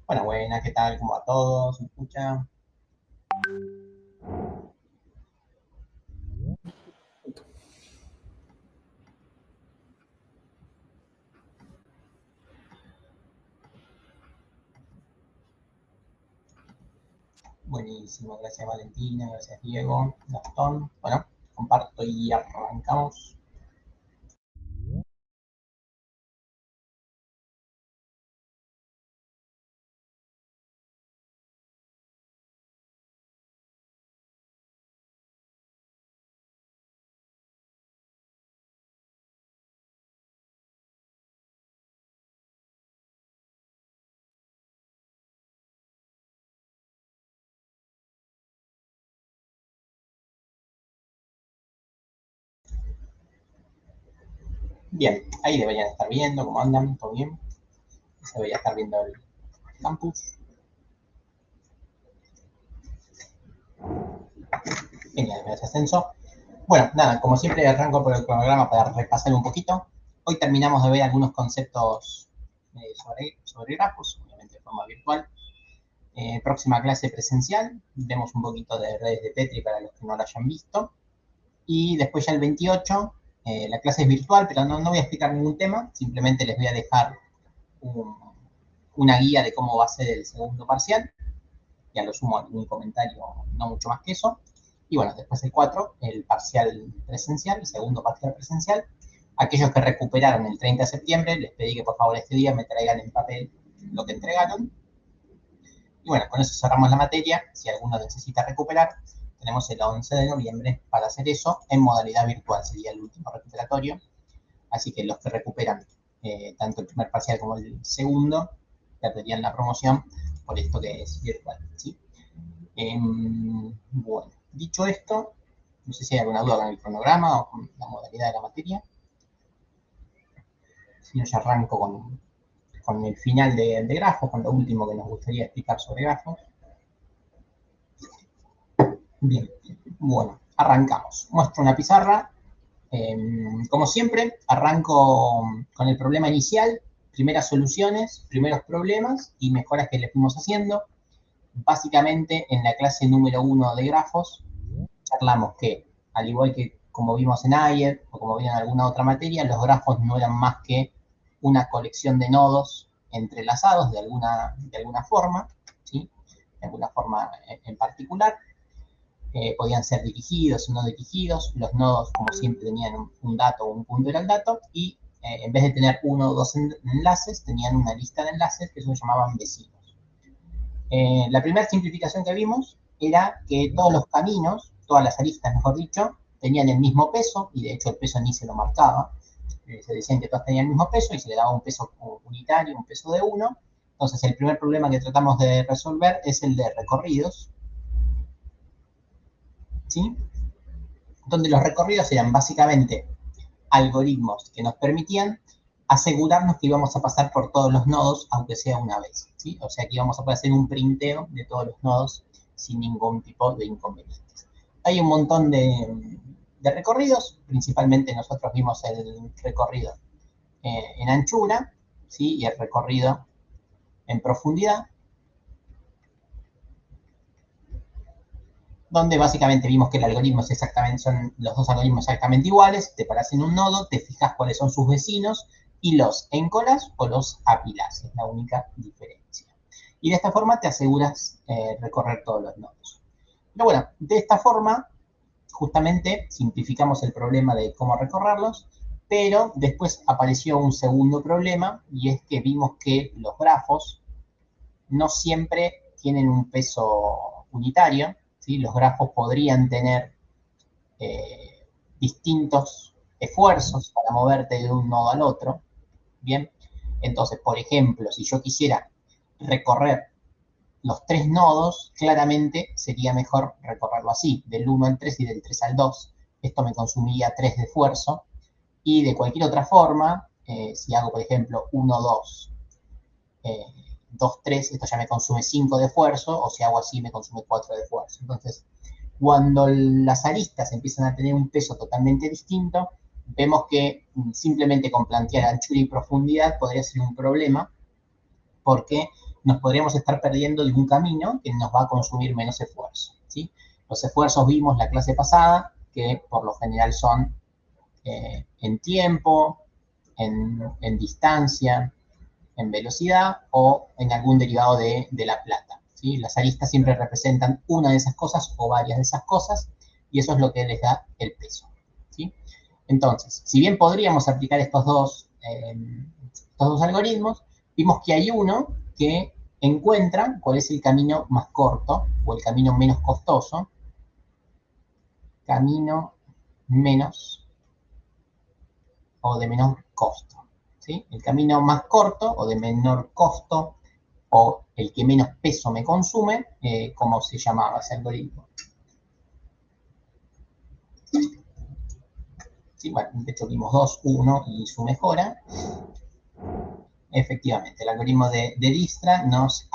Bueno, buena, ¿qué tal? ¿Cómo va todo? ¿Se escucha? Buenísimo, gracias Valentina, gracias Diego, Gastón. Bueno, comparto y arrancamos. Bien, ahí deberían estar viendo cómo andan, todo bien. Se debería estar viendo el campus. Genial, gracias Ascenso. Bueno, nada, como siempre arranco por el cronograma para repasar un poquito. Hoy terminamos de ver algunos conceptos sobre grafos, obviamente de forma virtual. Próxima clase presencial, vemos un poquito de redes de Petri para los que no lo hayan visto. Y después ya el 28, la clase es virtual, pero no voy a explicar ningún tema, simplemente les voy a dejar un, una guía de cómo va a ser el segundo parcial, ya lo sumo a algún comentario, no mucho más que eso. Y bueno, después el 4, el parcial presencial, el segundo parcial presencial. Aquellos que recuperaron el 30 de septiembre, les pedí que por favor este día me traigan en papel lo que entregaron. Y bueno, con eso cerramos la materia. Si alguno necesita recuperar, tenemos el 11 de noviembre para hacer eso en modalidad virtual, sería el último recuperatorio. Así que los que recuperan tanto el primer parcial como el segundo perderían la promoción por esto que es virtual. ¿Sí? Bueno, dicho esto, no sé si hay alguna duda con el cronograma o con la modalidad de la materia. Si no, ya arranco con el final de grafos, con lo último que nos gustaría explicar sobre grafos. Bien, bueno, arrancamos. Muestro una pizarra. Como siempre, arranco con el problema inicial, primeras soluciones, primeros problemas y mejoras que le fuimos haciendo. Básicamente, en la clase número 1 de grafos, charlamos que, al igual que como vimos en ayer o como vimos en alguna otra materia, los grafos no eran más que una colección de nodos entrelazados de alguna forma, ¿sí? De alguna forma en particular. Podían ser dirigidos o no dirigidos. Los nodos, como siempre, tenían un dato o un punto era el dato, y en vez de tener uno o dos enlaces, tenían una lista de enlaces que se llamaban vecinos. La primera simplificación que vimos era que todos los caminos, todas las aristas, mejor dicho, tenían el mismo peso, y de hecho el peso ni se lo marcaba. Se decían que todas tenían el mismo peso y se le daba un peso unitario, un peso de 1. Entonces, el primer problema que tratamos de resolver es el de recorridos, ¿sí? Donde los recorridos eran básicamente algoritmos que nos permitían asegurarnos que íbamos a pasar por todos los nodos, aunque sea una vez, ¿sí? O sea que íbamos a poder hacer un printeo de todos los nodos sin ningún tipo de inconvenientes. Hay un montón de recorridos, principalmente nosotros vimos el recorrido en anchura, ¿sí? Y el recorrido en profundidad, donde básicamente vimos que el algoritmo es exactamente, son los dos algoritmos exactamente iguales. Te paras en un nodo, te fijas cuáles son sus vecinos y los encolas o los apilas. Es la única diferencia. Y de esta forma te aseguras recorrer todos los nodos. Pero bueno, de esta forma justamente simplificamos el problema de cómo recorrerlos, pero después apareció un segundo problema, y es que vimos que los grafos no siempre tienen un peso unitario, ¿sí? Los grafos podrían tener distintos esfuerzos para moverte de un nodo al otro. Bien, entonces, por ejemplo, si yo quisiera recorrer los tres nodos, claramente sería mejor recorrerlo así, del 1 al 3 y del 3 al 2. Esto me consumiría 3 de esfuerzo. Y de cualquier otra forma, si hago, por ejemplo, 1, 2, 2, 3, esto ya me consume 5 de esfuerzo, o si hago así me consume 4 de esfuerzo. Entonces, cuando las aristas empiezan a tener un peso totalmente distinto, vemos que simplemente con plantear anchura y profundidad podría ser un problema, porque nos podríamos estar perdiendo de un camino que nos va a consumir menos esfuerzo, ¿sí? Los esfuerzos vimos la clase pasada, que por lo general son en tiempo, en distancia, en velocidad o en algún derivado de la plata, ¿sí? Las aristas siempre representan una de esas cosas o varias de esas cosas y eso es lo que les da el peso, ¿sí? Entonces, si bien podríamos aplicar estos dos algoritmos, vimos que hay uno que encuentra cuál es el camino más corto o el camino menos costoso, camino menos o de menor costo, ¿sí? El camino más corto o de menor costo o el que menos peso me consume, ¿cómo se llamaba ese algoritmo? Sí, bueno, de hecho vimos 2, 1 y su mejora. Efectivamente, el algoritmo de Dijkstra nos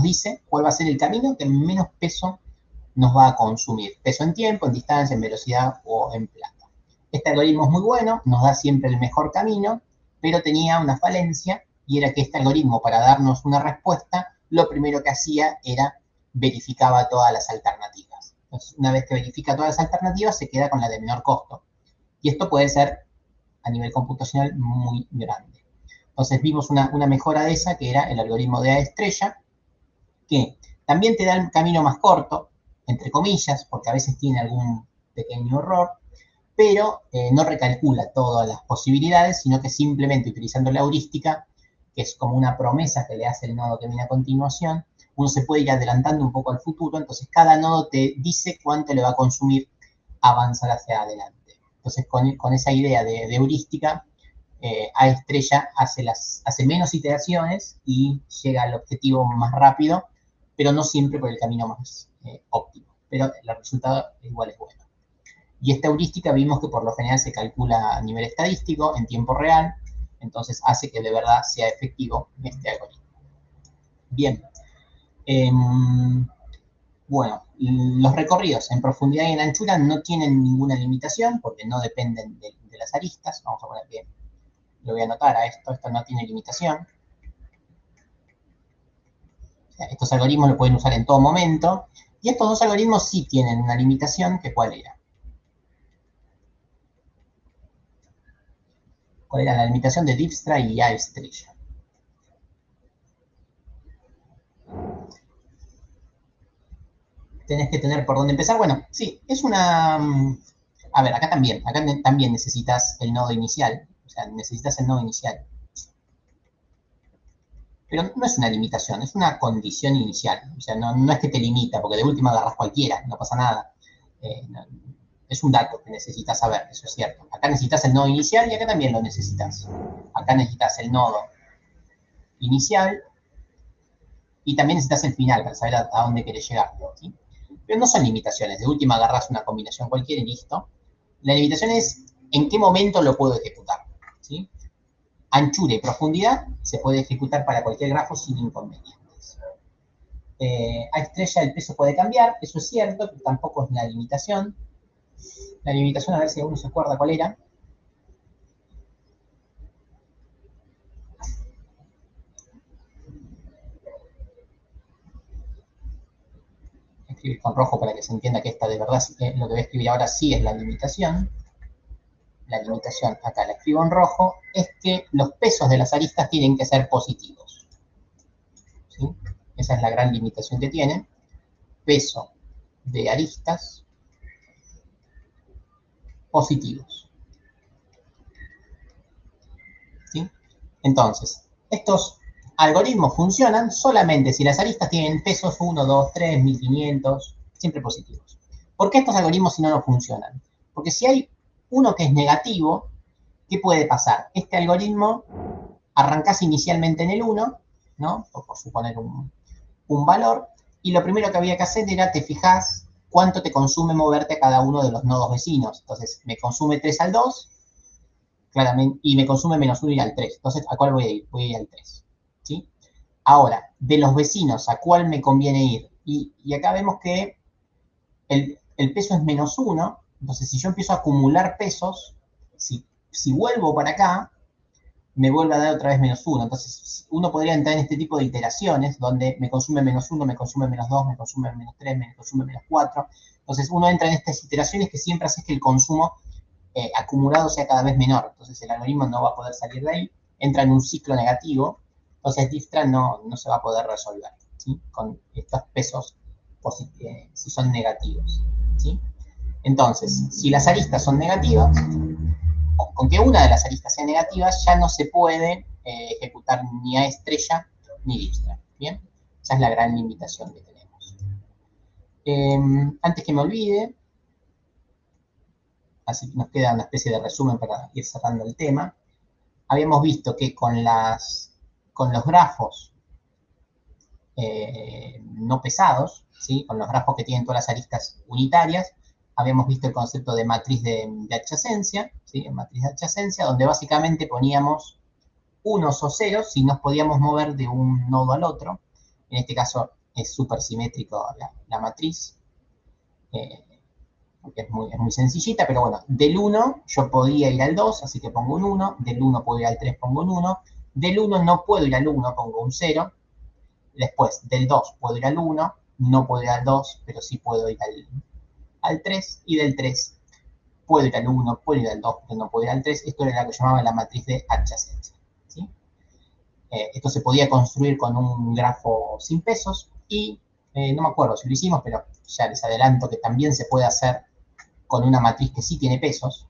dice cuál va a ser el camino que menos peso nos va a consumir. Peso en tiempo, en distancia, en velocidad o en plata. Este algoritmo es muy bueno, nos da siempre el mejor camino, pero tenía una falencia y era que este algoritmo, para darnos una respuesta, lo primero que hacía era verificaba todas las alternativas. Entonces, una vez que verifica todas las alternativas, se queda con la de menor costo. Y esto puede ser a nivel computacional muy grande. Entonces vimos una mejora de esa, que era el algoritmo de A estrella, que también te da el camino más corto, entre comillas, porque a veces tiene algún pequeño error, pero no recalcula todas las posibilidades, sino que simplemente utilizando la heurística, que es como una promesa que le hace el nodo que viene a continuación, uno se puede ir adelantando un poco al futuro, entonces cada nodo te dice cuánto le va a consumir avanzar hacia adelante. Entonces, con esa idea de heurística, A estrella hace menos iteraciones y llega al objetivo más rápido, pero no siempre por el camino más óptimo. Pero el resultado igual es bueno. Y esta heurística vimos que por lo general se calcula a nivel estadístico, en tiempo real, entonces hace que de verdad sea efectivo este algoritmo. Bien. Bueno, los recorridos en profundidad y en anchura no tienen ninguna limitación porque no dependen de las aristas. Vamos a poner que lo voy a anotar a esto no tiene limitación. O sea, estos algoritmos lo pueden usar en todo momento. Y estos dos algoritmos sí tienen una limitación, que ¿cuál era? ¿Cuál era la limitación de Dijkstra y A estrella? Tenés que tener por dónde empezar. Bueno, sí, es una... A ver, acá también necesitas el nodo inicial. O sea, necesitas el nodo inicial. Pero no es una limitación, es una condición inicial. O sea, no es que te limita, porque de última agarras cualquiera, no pasa nada. Es un dato que necesitas saber, eso es cierto. Acá necesitas el nodo inicial y acá también lo necesitas. Acá necesitas el nodo inicial y también necesitas el final para saber a dónde querés llegar, ¿sí? Pero no son limitaciones, de última agarras una combinación cualquiera y listo. La limitación es en qué momento lo puedo ejecutar, ¿sí? Anchura y profundidad se puede ejecutar para cualquier grafo sin inconvenientes. A estrella el peso puede cambiar, eso es cierto, pero tampoco es la limitación. La limitación, a ver si alguno se acuerda cuál era. Escribir con rojo para que se entienda que esta de verdad, lo que voy a escribir ahora sí es la limitación. La limitación, acá la escribo en rojo, es que los pesos de las aristas tienen que ser positivos, ¿sí? Esa es la gran limitación que tiene. Peso de aristas positivos, ¿sí? Entonces, estos algoritmos funcionan solamente si las aristas tienen pesos 1, 2, 3, 1500, siempre positivos. ¿Por qué estos algoritmos si no no funcionan? Porque si hay uno que es negativo, ¿qué puede pasar? Este algoritmo arrancás inicialmente en el 1, ¿no? Por suponer un valor, y lo primero que había que hacer era, te fijás cuánto te consume moverte a cada uno de los nodos vecinos. Entonces, me consume 3 al 2, claramente, y me consume menos 1 y al 3. Entonces, ¿a cuál voy a ir? Voy a ir al 3, ¿sí? Ahora, de los vecinos, ¿a cuál me conviene ir? Y acá vemos que el peso es menos 1, entonces si yo empiezo a acumular pesos, si vuelvo para acá, me vuelve a dar otra vez -1. Entonces, uno podría entrar en este tipo de iteraciones donde me consume -1, me consume -2, me consume -3, me consume -4. Entonces, uno entra en estas iteraciones que siempre hace que el consumo acumulado sea cada vez menor. Entonces, el algoritmo no va a poder salir de ahí, entra en un ciclo negativo. Entonces, Dijkstra no se va a poder resolver, ¿sí? Con estos pesos si son negativos, ¿sí? Entonces, si las aristas son negativas, o con que una de las aristas sea negativa, ya no se puede ejecutar ni A estrella ni Dijkstra, ¿bien? Esa es la gran limitación que tenemos. Antes que me olvide, así que nos queda una especie de resumen para ir cerrando el tema. Habíamos visto que con los grafos no pesados, ¿sí? Con los grafos que tienen todas las aristas unitarias, habíamos visto el concepto de matriz de adyacencia, ¿sí? Matriz de adyacencia, donde básicamente poníamos unos o ceros si nos podíamos mover de un nodo al otro. En este caso es súper simétrico la matriz, porque es muy sencillita, pero bueno, del 1 yo podía ir al 2, así que pongo un 1, del 1 puedo ir al 3, pongo un 1, del 1 no puedo ir al 1, pongo un 0, después del 2 puedo ir al 1, no puedo ir al 2, pero sí puedo ir al 3, y del 3 puedo ir al 1, puedo ir al 2, pero no puedo ir al 3. Esto era lo que llamaba la matriz de adyacencia, ¿sí? Esto se podía construir con un grafo sin pesos y no me acuerdo si lo hicimos, pero ya les adelanto que también se puede hacer con una matriz que sí tiene pesos.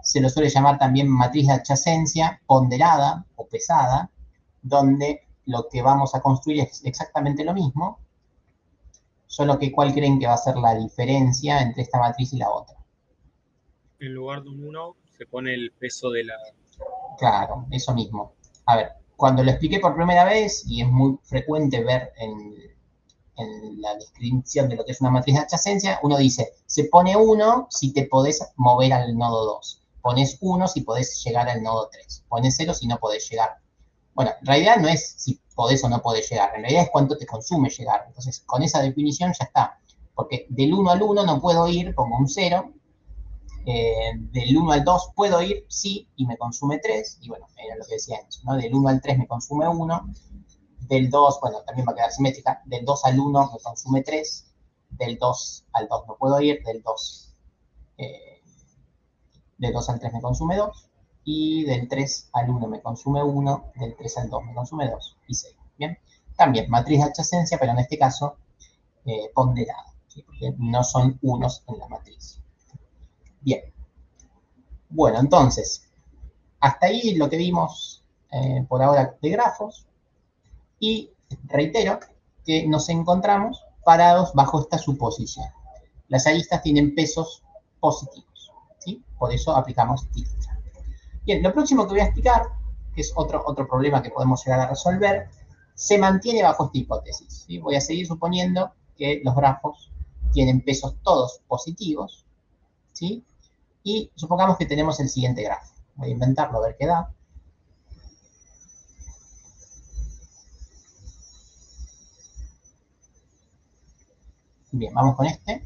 Se lo suele llamar también matriz de adyacencia ponderada o pesada, donde lo que vamos a construir es exactamente lo mismo, solo que ¿cuál creen que va a ser la diferencia entre esta matriz y la otra? En lugar de un 1 se pone el peso de la... Claro, eso mismo. A ver, cuando lo expliqué por primera vez, y es muy frecuente ver en la descripción de lo que es una matriz de adyacencia, uno dice, se pone 1 si te podés mover al nodo 2, pones 1 si podés llegar al nodo 3, pones 0 si no podés llegar. Bueno, en realidad no es si podés o no podés llegar, en realidad es cuánto te consume llegar. Entonces, con esa definición ya está. Porque del 1 al 1 no puedo ir, pongo un 0. Del 1 al 2 puedo ir, sí, y me consume 3. Y bueno, era lo que decía Enzo, ¿no? Del 1 al 3 me consume 1. Del 2, bueno, también va a quedar simétrica. Del 2 al 1 me consume 3. Del 2 al 2 no puedo ir. Eh, del 2 al 3 me consume 2. Y del 3 al 1 me consume 1. Del 3 al 2 me consume 2. Y 6. Bien. También matriz de adyacencia, pero en este caso ponderada, ¿sí? Porque no son unos en la matriz. Bien. Bueno, entonces, hasta ahí lo que vimos por ahora de grafos. Y reitero que nos encontramos parados bajo esta suposición. Las aristas tienen pesos positivos, ¿sí? Por eso aplicamos Dijkstra. Bien, lo próximo que voy a explicar, que es otro problema que podemos llegar a resolver, se mantiene bajo esta hipótesis, ¿sí? Voy a seguir suponiendo que los grafos tienen pesos todos positivos, ¿sí? Y supongamos que tenemos el siguiente grafo. Voy a inventarlo, a ver qué da. Bien, vamos con este.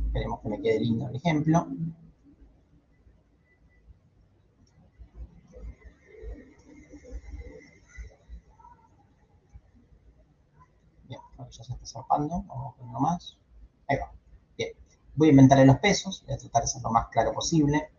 Esperemos que me quede lindo el ejemplo. Bien, ya se está zarpando. Vamos con uno más. Ahí va. Bien. Voy a inventarle los pesos. Voy a tratar de ser lo más claro posible.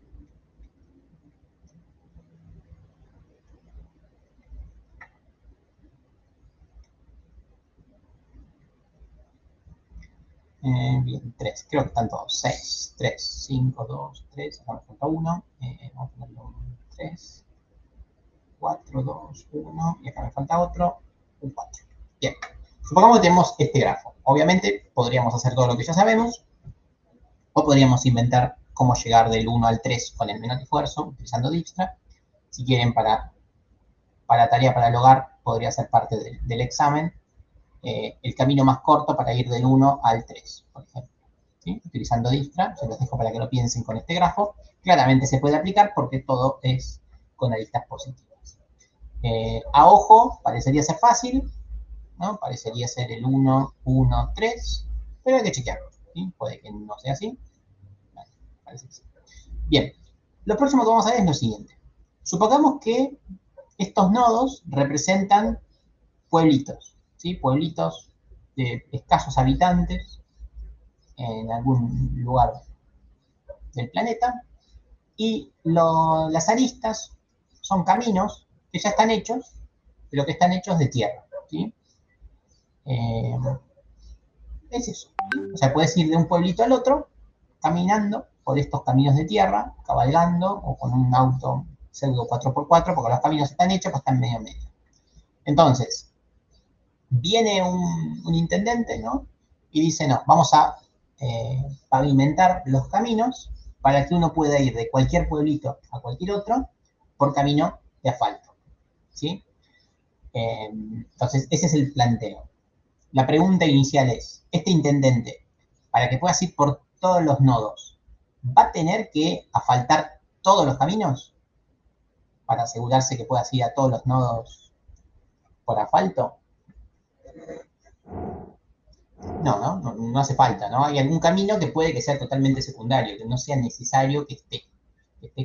Bien, 3. Creo que están todos. 6, 3, 5, 2, 3. Acá me falta 1. Vamos a ponerlo un 3, 4, 2, 1. Y acá me falta otro. Un 4. Bien. Supongamos que tenemos este grafo. Obviamente podríamos hacer todo lo que ya sabemos. O podríamos inventar cómo llegar del 1 al 3 con el menor esfuerzo, utilizando Dijkstra. Si quieren, para tarea para el hogar, podría ser parte del examen. El camino más corto para ir del 1 al 3, por ejemplo. ¿Sí? Utilizando Dijkstra, se los dejo para que lo piensen con este grafo. Claramente se puede aplicar porque todo es con aristas positivas. A ojo, parecería ser fácil, ¿no? Parecería ser el 1, 1, 3, pero hay que chequearlo. ¿Sí? Puede que no sea así. Vale, parece que sí. Bien, lo próximo que vamos a ver es lo siguiente. Supongamos que estos nodos representan pueblitos, ¿sí? Pueblitos de escasos habitantes en algún lugar del planeta, y las aristas son caminos que ya están hechos, pero que están hechos de tierra, ¿sí? Eh, es eso, ¿sí? O sea, puedes ir de un pueblito al otro caminando por estos caminos de tierra, cabalgando o con un auto pseudo 4x4, porque los caminos están hechos, pues están medio medio. Entonces, viene un intendente, ¿no? Y dice, no, vamos a pavimentar los caminos para que uno pueda ir de cualquier pueblito a cualquier otro por camino de asfalto, ¿sí? Entonces, ese es el planteo. La pregunta inicial es, este intendente, para que puedas ir por todos los nodos, ¿va a tener que asfaltar todos los caminos para asegurarse que puedas ir a todos los nodos por asfalto? No hace falta, ¿no? Hay algún camino que puede que sea totalmente secundario, que no sea necesario que esté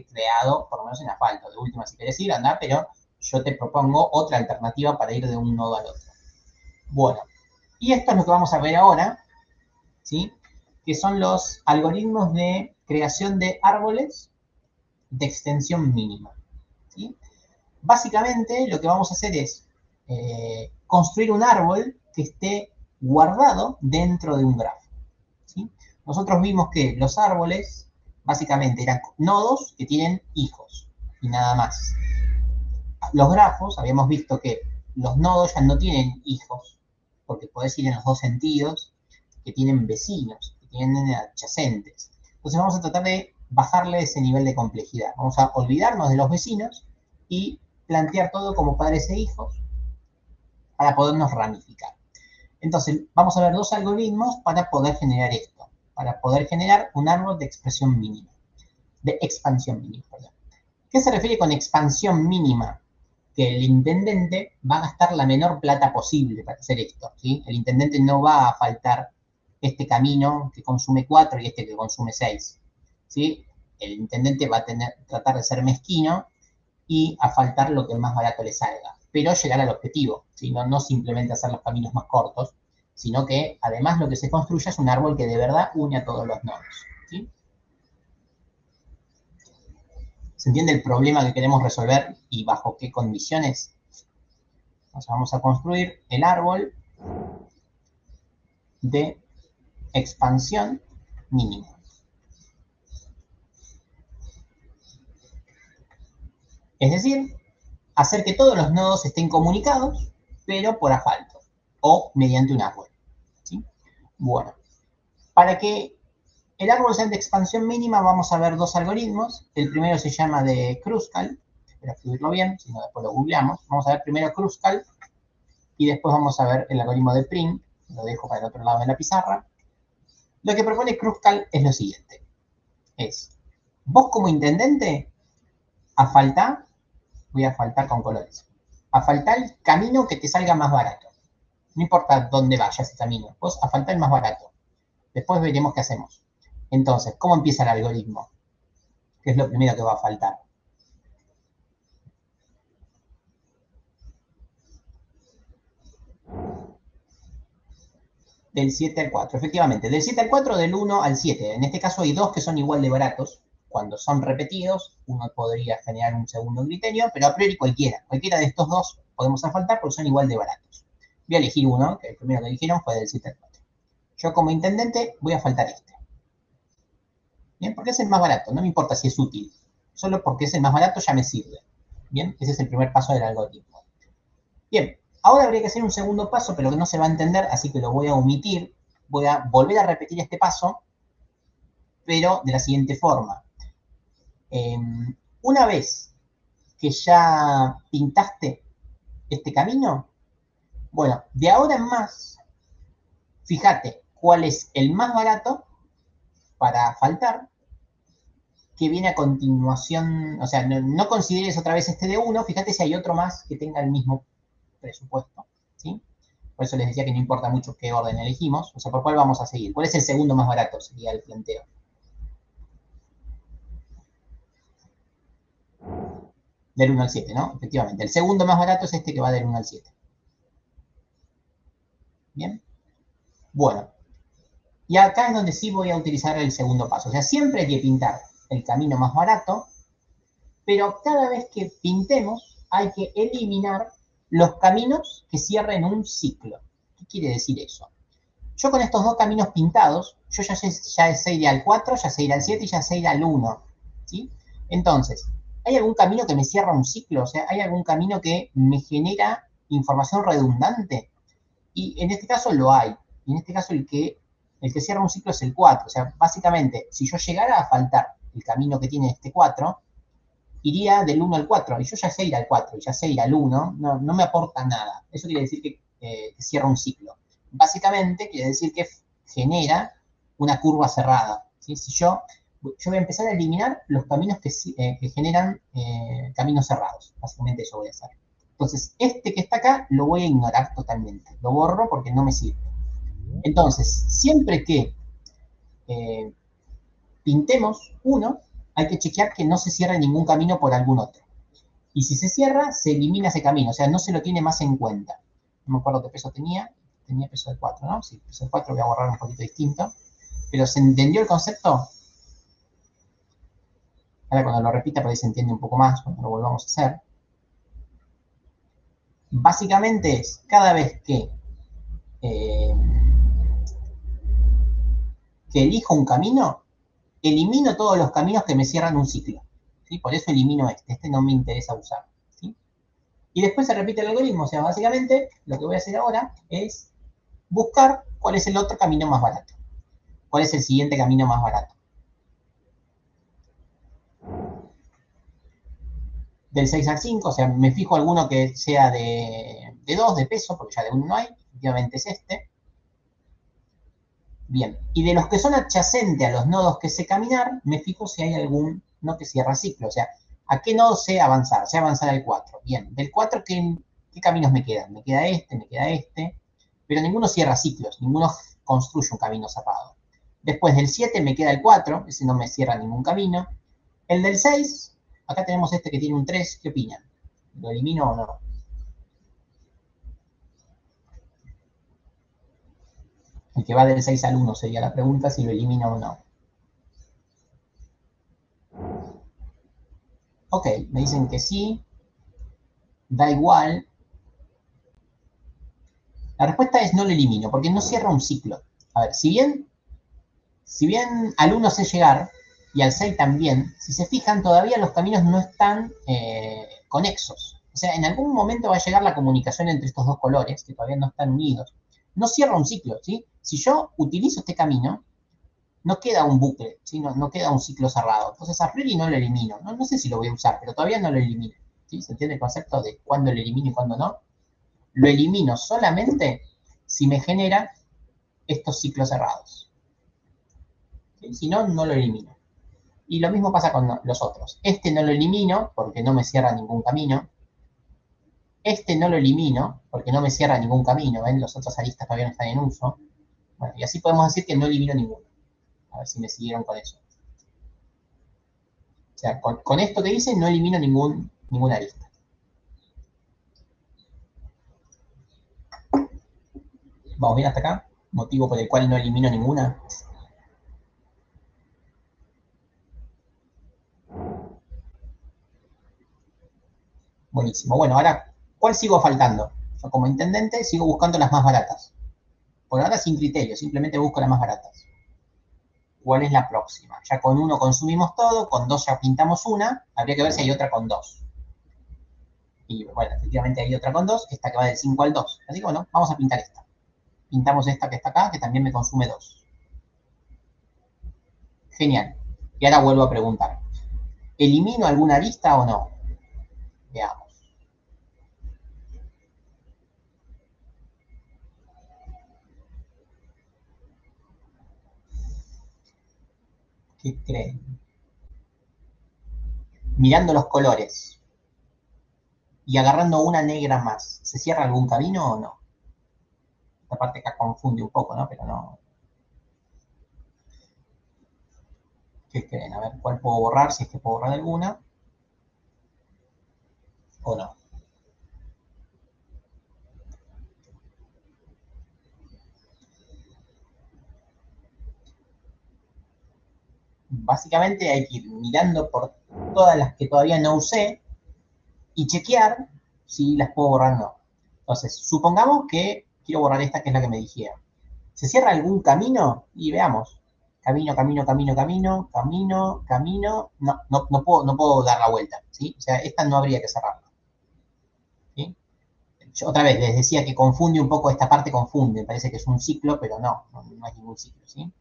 creado, por lo menos en asfalto. De última, si querés ir, anda, pero yo te propongo otra alternativa para ir de un nodo al otro. Bueno, y esto es lo que vamos a ver ahora, ¿sí? Que son los algoritmos de creación de árboles de extensión mínima, ¿sí? Básicamente, lo que vamos a hacer es construir un árbol que esté guardado dentro de un grafo, ¿sí? Nosotros vimos que los árboles básicamente eran nodos que tienen hijos y nada más. Los grafos, habíamos visto que los nodos ya no tienen hijos, porque podés ir en los dos sentidos, que tienen vecinos, que tienen adyacentes. Entonces vamos a tratar de bajarle ese nivel de complejidad. Vamos a olvidarnos de los vecinos y plantear todo como padres e hijos para podernos ramificar. Entonces, vamos a ver dos algoritmos para poder generar esto, para poder generar un árbol de expresión mínima, de expansión mínima, perdón. ¿Qué se refiere con expansión mínima? Que el intendente va a gastar la menor plata posible para hacer esto, ¿sí? El intendente no va a faltar este camino que consume 4 y este que consume 6, ¿sí? El intendente va a tratar de ser mezquino y a faltar lo que más barato le salga, pero llegar al objetivo, ¿sí? No simplemente hacer los caminos más cortos, sino que además lo que se construye es un árbol que de verdad une a todos los nodos, ¿sí? ¿Se entiende el problema que queremos resolver y bajo qué condiciones? Entonces vamos a construir el árbol de expansión mínima. Es decir, hacer que todos los nodos estén comunicados, pero por asfalto o mediante un árbol, ¿sí? Bueno, para que el árbol sea de expansión mínima vamos a ver dos algoritmos. El primero se llama de Kruskal, espero escribirlo bien, si no después lo googleamos. Vamos a ver primero Kruskal y después vamos a ver el algoritmo de Pring, lo dejo para el otro lado de la pizarra. Lo que propone Kruskal es lo siguiente, es, vos como intendente, asfaltá, voy a asfaltar con colores, asfaltá el camino que te salga más barato. No importa dónde vaya ese camino, vos asfaltá el más barato. Después veremos qué hacemos. Entonces, ¿cómo empieza el algoritmo? ¿Qué es lo primero que va a faltar? Del 7 al 4, efectivamente. Del 7 al 4, del 1 al 7. En este caso hay dos que son igual de baratos. Cuando son repetidos, uno podría generar un segundo criterio, pero a priori cualquiera de estos dos podemos asfaltar porque son igual de baratos. Voy a elegir uno, que el primero que eligieron fue del 7 al 4. Yo como intendente voy a asfaltar este. Bien, porque es el más barato, no me importa si es útil. Solo porque es el más barato ya me sirve. Bien, ese es el primer paso del algoritmo. Bien, ahora habría que hacer un segundo paso, pero que no se va a entender, así que lo voy a omitir. Voy a volver a repetir este paso, pero de la siguiente forma. Una vez que ya pintaste este camino, bueno, de ahora en más, fíjate cuál es el más barato para asfaltar, que viene a continuación, o sea, no consideres otra vez este de 1, fíjate si hay otro más que tenga el mismo presupuesto, ¿sí? Por eso les decía que no importa mucho qué orden elegimos, o sea, por cuál vamos a seguir. ¿Cuál es el segundo más barato? Sería el planteo. Del 1 al 7, ¿no? Efectivamente. El segundo más barato es este que va del 1 al 7. Bien. Bueno. Y acá es donde sí voy a utilizar el segundo paso. O sea, siempre hay que pintar el camino más barato, pero cada vez que pintemos hay que eliminar los caminos que cierren un ciclo. ¿Qué quiere decir eso? Yo con estos dos caminos pintados, yo ya sé ir al 4, ya sé ir al 7 y ya sé ir al 1. ¿Sí? Entonces, ¿hay algún camino que me cierra un ciclo? O sea, ¿hay algún camino que me genera información redundante? Y en este caso lo hay. Y en este caso el que cierra un ciclo es el 4. O sea, básicamente, si yo llegara a faltar el camino que tiene este 4, iría del 1 al 4. Y yo ya sé ir al 4, y ya sé ir al 1, no me aporta nada. Eso quiere decir que cierra un ciclo. Básicamente quiere decir que genera una curva cerrada. ¿Sí? Si yo voy a empezar a eliminar los caminos que generan caminos cerrados. Básicamente eso voy a hacer. Entonces, este que está acá lo voy a ignorar totalmente. Lo borro porque no me sirve. Entonces, siempre que eh, pintemos uno, hay que chequear que no se cierre ningún camino por algún otro. Y si se cierra, se elimina ese camino, o sea, no se lo tiene más en cuenta. No me acuerdo qué peso tenía peso de 4, ¿no? Sí, peso de 4 voy a borrar un poquito distinto. Pero ¿se entendió el concepto? Ahora cuando lo repita por ahí se entiende un poco más, cuando lo volvamos a hacer. Básicamente es, cada vez eh, que elijo un camino, elimino todos los caminos que me cierran un ciclo. ¿Sí? Por eso elimino este no me interesa usar. ¿Sí? Y después se repite el algoritmo, o sea, básicamente lo que voy a hacer ahora es buscar cuál es el otro camino más barato. ¿Cuál es el siguiente camino más barato? Del 6 al 5, o sea, me fijo alguno que sea de 2 de peso, porque ya de 1 no hay, efectivamente es este. Bien, y de los que son adyacentes a los nodos que sé caminar, me fijo si hay algún no que cierra ciclo, o sea, ¿a qué nodo sé avanzar? Sé avanzar al 4. Bien, del 4, ¿qué caminos me quedan? Me queda este, pero ninguno cierra ciclos, ninguno construye un camino cerrado. Después del 7 me queda el 4, ese no me cierra ningún camino. El del 6, acá tenemos este que tiene un 3, ¿qué opinan? ¿Lo elimino o no? El que va del 6 al 1 sería la pregunta, si lo elimino o no. Ok, me dicen que sí, da igual. La respuesta es no lo elimino, porque no cierra un ciclo. A ver, si bien al 1 sé llegar, y al 6 también, si se fijan, todavía los caminos no están conexos. O sea, en algún momento va a llegar la comunicación entre estos dos colores, que todavía no están unidos. No cierra un ciclo, ¿sí? Si yo utilizo este camino, no queda un bucle, ¿sí? No queda un ciclo cerrado. Entonces a priori no lo elimino. No sé si lo voy a usar, pero todavía no lo elimino. ¿Sí? ¿Se entiende el concepto de cuándo lo elimino y cuándo no? Lo elimino solamente si me genera estos ciclos cerrados. ¿Sí? Si no, no lo elimino. Y lo mismo pasa con los otros. Este no lo elimino porque no me cierra ningún camino. Este no lo elimino porque no me cierra ningún camino. ¿Ven? Los otros aristas todavía no están en uso. Bueno, y así podemos decir que no elimino ninguno. A ver si me siguieron con eso. O sea, con esto que hice no elimino ninguna arista. Vamos bien hasta acá. Motivo por el cual no elimino ninguna. Buenísimo. Bueno, ahora, ¿cuál sigo faltando? Yo como intendente sigo buscando las más baratas. Por ahora sin criterio, simplemente busco las más baratas. ¿Cuál es la próxima? Ya con uno consumimos todo, con dos ya pintamos una, habría que ver si hay otra con dos. Y bueno, efectivamente hay otra con dos, esta que va del 5 al 2. Así que bueno, vamos a pintar esta. Pintamos esta que está acá, que también me consume dos. Genial. Y ahora vuelvo a preguntar. ¿Elimino alguna arista o no? Veamos. ¿Qué creen? Mirando los colores y agarrando una negra más, ¿se cierra algún camino o no? Esta parte acá confunde un poco, ¿no? Pero no. ¿Qué creen? A ver, ¿cuál puedo borrar? Si es que puedo borrar alguna. o no. Básicamente hay que ir mirando por todas las que todavía no usé y chequear si las puedo borrar o no. Entonces, supongamos que quiero borrar esta que es la que me dijeron. ¿Se cierra algún camino? Y veamos. Camino, camino, camino, camino, camino, camino. No puedo dar la vuelta, ¿sí? O sea, esta no habría que cerrarla. ¿Sí? Yo otra vez les decía que confunde un poco, esta parte confunde, parece que es un ciclo, pero no es ningún ciclo, ¿sí?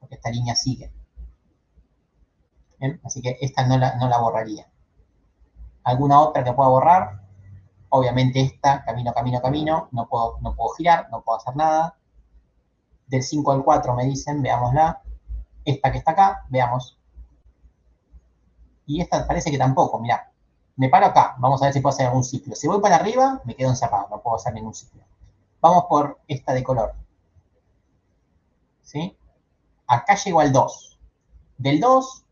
Porque esta línea sigue. ¿Bien? Así que esta no la borraría. ¿Alguna otra que pueda borrar? Obviamente esta, camino, camino, camino, no puedo girar, no puedo hacer nada. Del 5 al 4 me dicen, veámosla. Esta que está acá, veamos. Y esta parece que tampoco, mirá. Me paro acá, vamos a ver si puedo hacer algún ciclo. Si voy para arriba, me quedo encerrado, no puedo hacer ningún ciclo. Vamos por esta de color. ¿Sí? Acá llego al 2. Del 2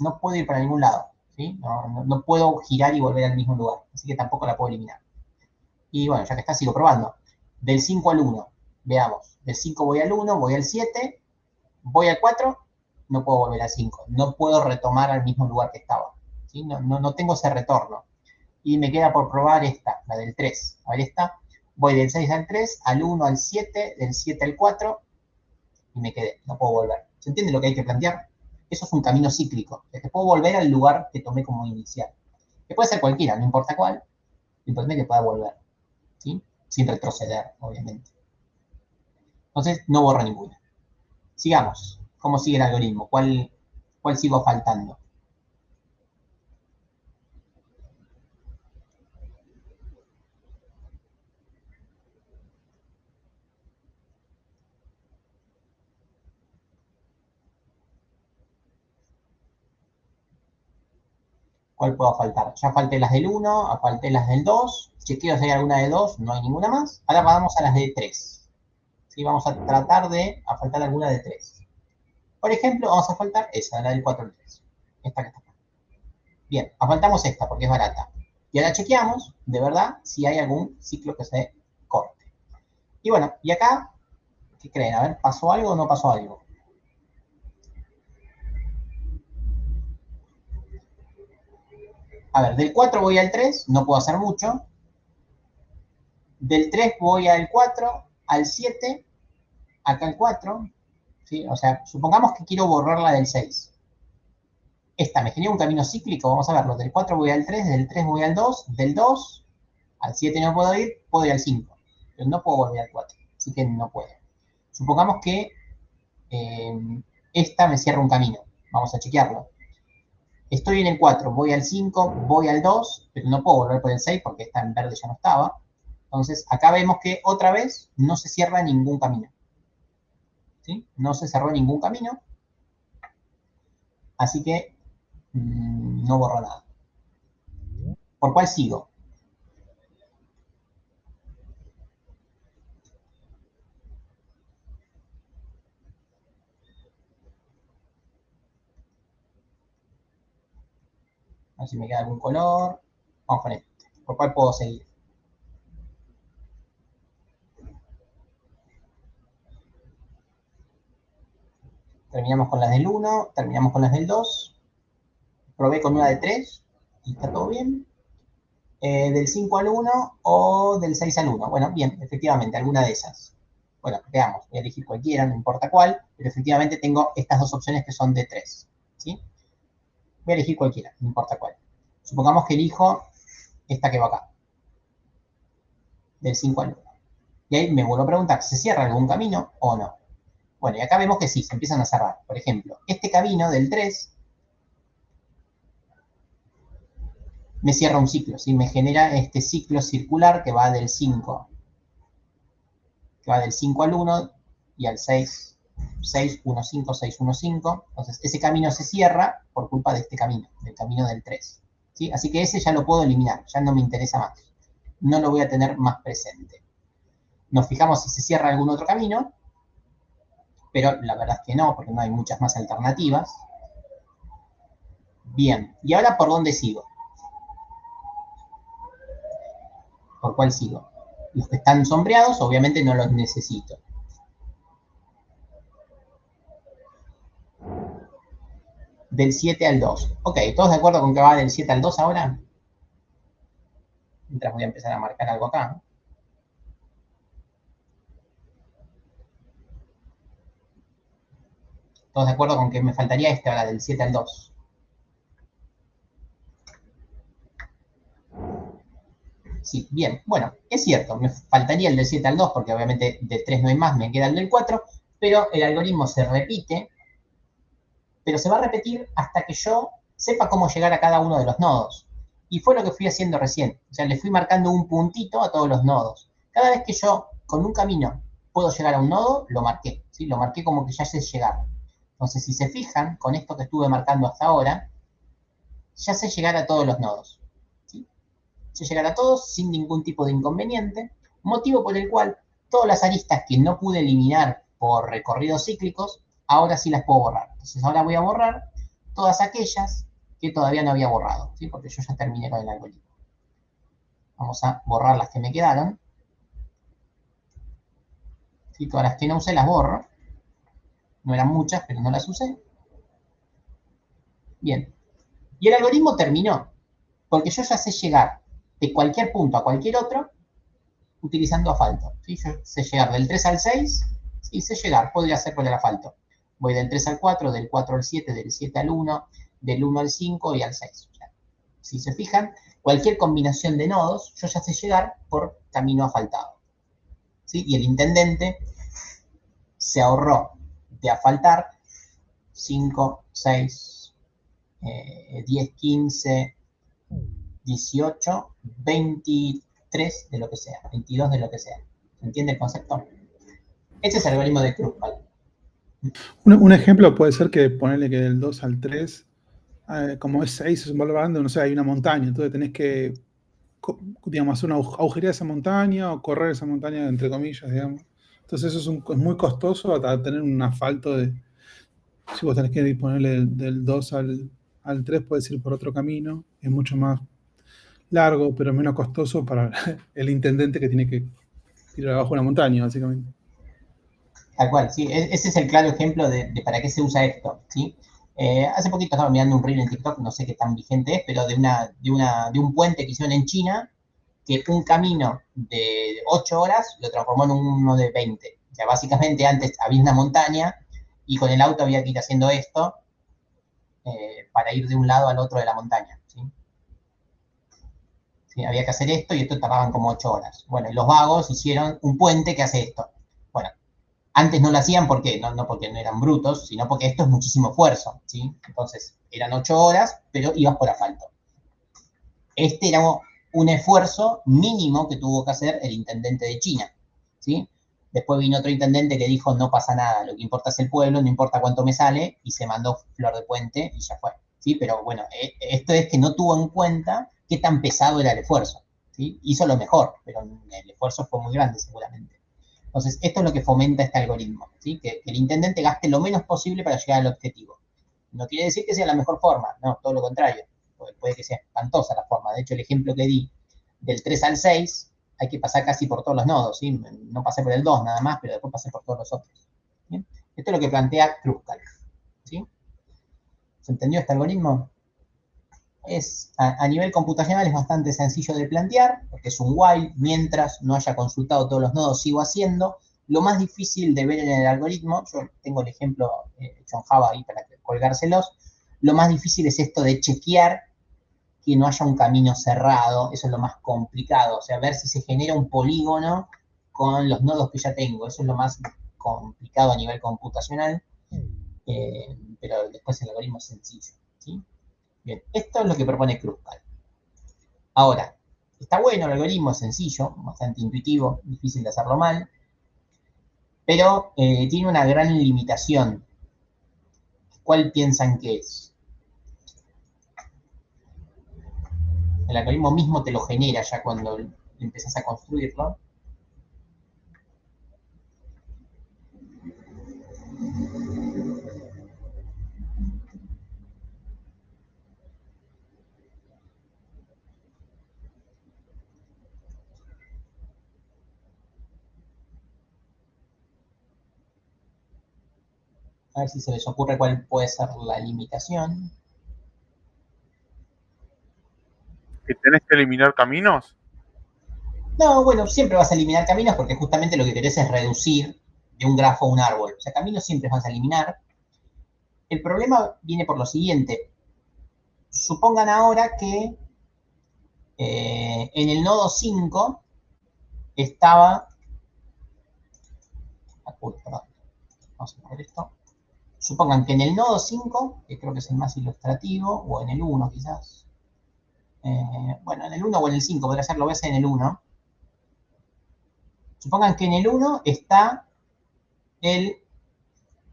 no puedo ir para ningún lado. ¿Sí? No puedo girar y volver al mismo lugar. Así que tampoco la puedo eliminar. Y bueno, ya que está, sigo probando. Del 5 al 1, veamos. Del 5 voy al 1, voy al 7, voy al 4, no puedo volver al 5. No puedo retomar al mismo lugar que estaba. ¿Sí? No tengo ese retorno. Y me queda por probar esta, la del 3. A ver esta. Voy del 6 al 3, al 1 al 7, del 7 al 4, y me quedé. No puedo volver. ¿Se entiende lo que hay que plantear? Eso es un camino cíclico. Es que puedo volver al lugar que tomé como inicial. Que puede ser cualquiera, no importa cuál. Lo importante es que pueda volver. ¿Sí? Sin retroceder, obviamente. Entonces, no borro ninguna. Sigamos. ¿Cómo sigue el algoritmo? ¿Cuál sigo faltando? ¿Cuál puedo faltar? Ya falté las del 1, falté las del 2. Chequeo si hay alguna de 2, no hay ninguna más. Ahora vamos a las de 3. ¿Sí? Vamos a tratar de faltar alguna de 3. Por ejemplo, vamos a faltar esa, la del 4 al 3. Esta que está acá. Bien, faltamos esta porque es barata. Y ahora chequeamos, de verdad, si hay algún ciclo que se corte. Y bueno, y acá, ¿qué creen? A ver, ¿pasó algo o no pasó algo? A ver, del 4 voy al 3, no puedo hacer mucho. Del 3 voy al 4, al 7, acá al 4. ¿Sí? O sea, supongamos que quiero borrar la del 6. Esta me genera un camino cíclico, vamos a verlo. Del 4 voy al 3, del 3 voy al 2, del 2 al 7 no puedo ir al 5. Pero no puedo volver al 4, así que no puedo. Supongamos que esta me cierra un camino. Vamos a chequearlo. Estoy en el 4, voy al 5, voy al 2, pero no puedo volver por el 6 porque esta en verde ya no estaba. Entonces, acá vemos que otra vez no se cierra ningún camino. ¿Sí? No se cerró ningún camino. Así que no borro nada. ¿Por cuál sigo? A ver si me queda algún color. Vamos con este. ¿Por cuál puedo seguir? Terminamos con las del 1, terminamos con las del 2. Probé con una de 3 y está todo bien. Del 5 al 1 o del 6 al 1. Bueno, bien, efectivamente, alguna de esas. Bueno, veamos, voy a elegir cualquiera, no importa cuál, pero efectivamente tengo estas dos opciones que son de 3. ¿Sí? Voy a elegir cualquiera, no importa cuál. Supongamos que elijo esta que va acá, del 5 al 1. Y ahí me vuelvo a preguntar, ¿se cierra algún camino o no? Bueno, y acá vemos que sí, se empiezan a cerrar. Por ejemplo, este camino del 3 me cierra un ciclo, ¿sí? Me genera este ciclo circular que va del 5 al 1 y al 6, 6, 1, 5, 6, 1, 5. Entonces, ese camino se cierra por culpa de este camino, del camino del 3. ¿Sí? Así que ese ya lo puedo eliminar, ya no me interesa más. No lo voy a tener más presente. Nos fijamos si se cierra algún otro camino, pero la verdad es que no, porque no hay muchas más alternativas. Bien, ¿y ahora por dónde sigo? ¿Por cuál sigo? Los que están sombreados, obviamente no los necesito. Del 7 al 2. Ok, ¿todos de acuerdo con que va del 7 al 2 ahora? Mientras voy a empezar a marcar algo acá. ¿Todos de acuerdo con que me faltaría este ahora del 7 al 2? Sí, bien. Bueno, es cierto, me faltaría el del 7 al 2 porque obviamente del 3 no hay más, me queda el del 4, pero el algoritmo se repite, pero se va a repetir hasta que yo sepa cómo llegar a cada uno de los nodos. Y fue lo que fui haciendo recién. O sea, le fui marcando un puntito a todos los nodos. Cada vez que yo con un camino puedo llegar a un nodo, lo marqué. ¿Sí? Lo marqué como que ya sé llegar. Entonces, si se fijan, con esto que estuve marcando hasta ahora, ya sé llegar a todos los nodos. ¿Sí? Sé llegar a todos sin ningún tipo de inconveniente, motivo por el cual todas las aristas que no pude eliminar por recorridos cíclicos, ahora sí las puedo borrar. Entonces ahora voy a borrar todas aquellas que todavía no había borrado, ¿sí? Porque yo ya terminé con el algoritmo. Vamos a borrar las que me quedaron. ¿Sí? Todas las que no usé las borro. No eran muchas, pero no las usé. Bien. Y el algoritmo terminó, porque yo ya sé llegar de cualquier punto a cualquier otro utilizando asfalto. ¿Sí? Yo sé llegar del 3 al 6 y sé llegar, podría hacer con el asfalto. Voy del 3 al 4, del 4 al 7, del 7 al 1, del 1 al 5 y al 6. O sea, si se fijan, cualquier combinación de nodos, yo ya sé llegar por camino asfaltado. ¿Sí? Y el intendente se ahorró de asfaltar 5, 6, 10, 15, 18, 23 de lo que sea, 22 de lo que sea. ¿Se entiende el concepto? Este es el algoritmo de Kruskal. Un ejemplo puede ser que ponerle que del 2 al 3, como es 6, es un valor grande, no sé, hay una montaña, entonces tenés que, digamos, hacer una agujería esa montaña o correr esa montaña, entre comillas, digamos. Entonces eso es muy costoso hasta tener un asfalto de, si vos tenés que ponerle del 2 al 3, puedes ir por otro camino, es mucho más largo, pero menos costoso para el intendente que tiene que ir abajo de una montaña, básicamente. Tal cual, sí. Ese es el claro ejemplo de para qué se usa esto, ¿sí? Hace poquito estaba mirando un reel en TikTok, no sé qué tan vigente es, pero de un puente que hicieron en China, que un camino de 8 horas lo transformó en uno de 20. O sea, básicamente antes había una montaña y con el auto había que ir haciendo esto para ir de un lado al otro de la montaña, ¿sí? Sí, había que hacer esto y esto tardaban como 8 horas. Bueno, y los vagos hicieron un puente que hace esto. Bueno, antes no lo hacían porque no porque no eran brutos, sino porque esto es muchísimo esfuerzo, ¿sí? Entonces, eran 8 horas, pero ibas por asfalto. Este era un esfuerzo mínimo que tuvo que hacer el intendente de China, ¿sí? Después vino otro intendente que dijo, no pasa nada, lo que importa es el pueblo, no importa cuánto me sale, y se mandó flor de puente y ya fue, ¿sí? Pero bueno, esto es que no tuvo en cuenta qué tan pesado era el esfuerzo, ¿sí? Hizo lo mejor, pero el esfuerzo fue muy grande seguramente. Entonces, esto es lo que fomenta este algoritmo, ¿sí? Que el intendente gaste lo menos posible para llegar al objetivo. No quiere decir que sea la mejor forma, no, todo lo contrario. Puede que sea espantosa la forma. De hecho, el ejemplo que di del 3 al 6, hay que pasar casi por todos los nodos, ¿sí? No pasé por el 2 nada más, pero después pasé por todos los otros. ¿Bien? Esto es lo que plantea Kruskal, ¿sí? ¿Se entendió este algoritmo? A nivel computacional es bastante sencillo de plantear, porque es un while, mientras no haya consultado todos los nodos sigo haciendo. Lo más difícil de ver en el algoritmo, yo tengo el ejemplo hecho en Java ahí para colgárselos, lo más difícil es esto de chequear que no haya un camino cerrado, eso es lo más complicado, o sea, ver si se genera un polígono con los nodos que ya tengo, eso es lo más complicado a nivel computacional, pero después el algoritmo es sencillo, ¿sí? Bien, esto es lo que propone Kruskal. Ahora, está bueno el algoritmo, es sencillo, bastante intuitivo, difícil de hacerlo mal, pero tiene una gran limitación. ¿Cuál piensan que es? El algoritmo mismo te lo genera ya cuando empezás a construirlo. A ver si se les ocurre cuál puede ser la limitación. ¿Que tenés que eliminar caminos? No, bueno, siempre vas a eliminar caminos porque justamente lo que querés es reducir de un grafo a un árbol. O sea, caminos siempre vas a eliminar. El problema viene por lo siguiente. Supongan ahora que en el nodo 5 estaba... perdón, vamos a poner esto. Supongan que en el nodo 5, que creo que es el más ilustrativo, o en el 1 quizás. Bueno, en el 1 o en el 5, podría ser, lo ves en el 1. Supongan que en el 1 está el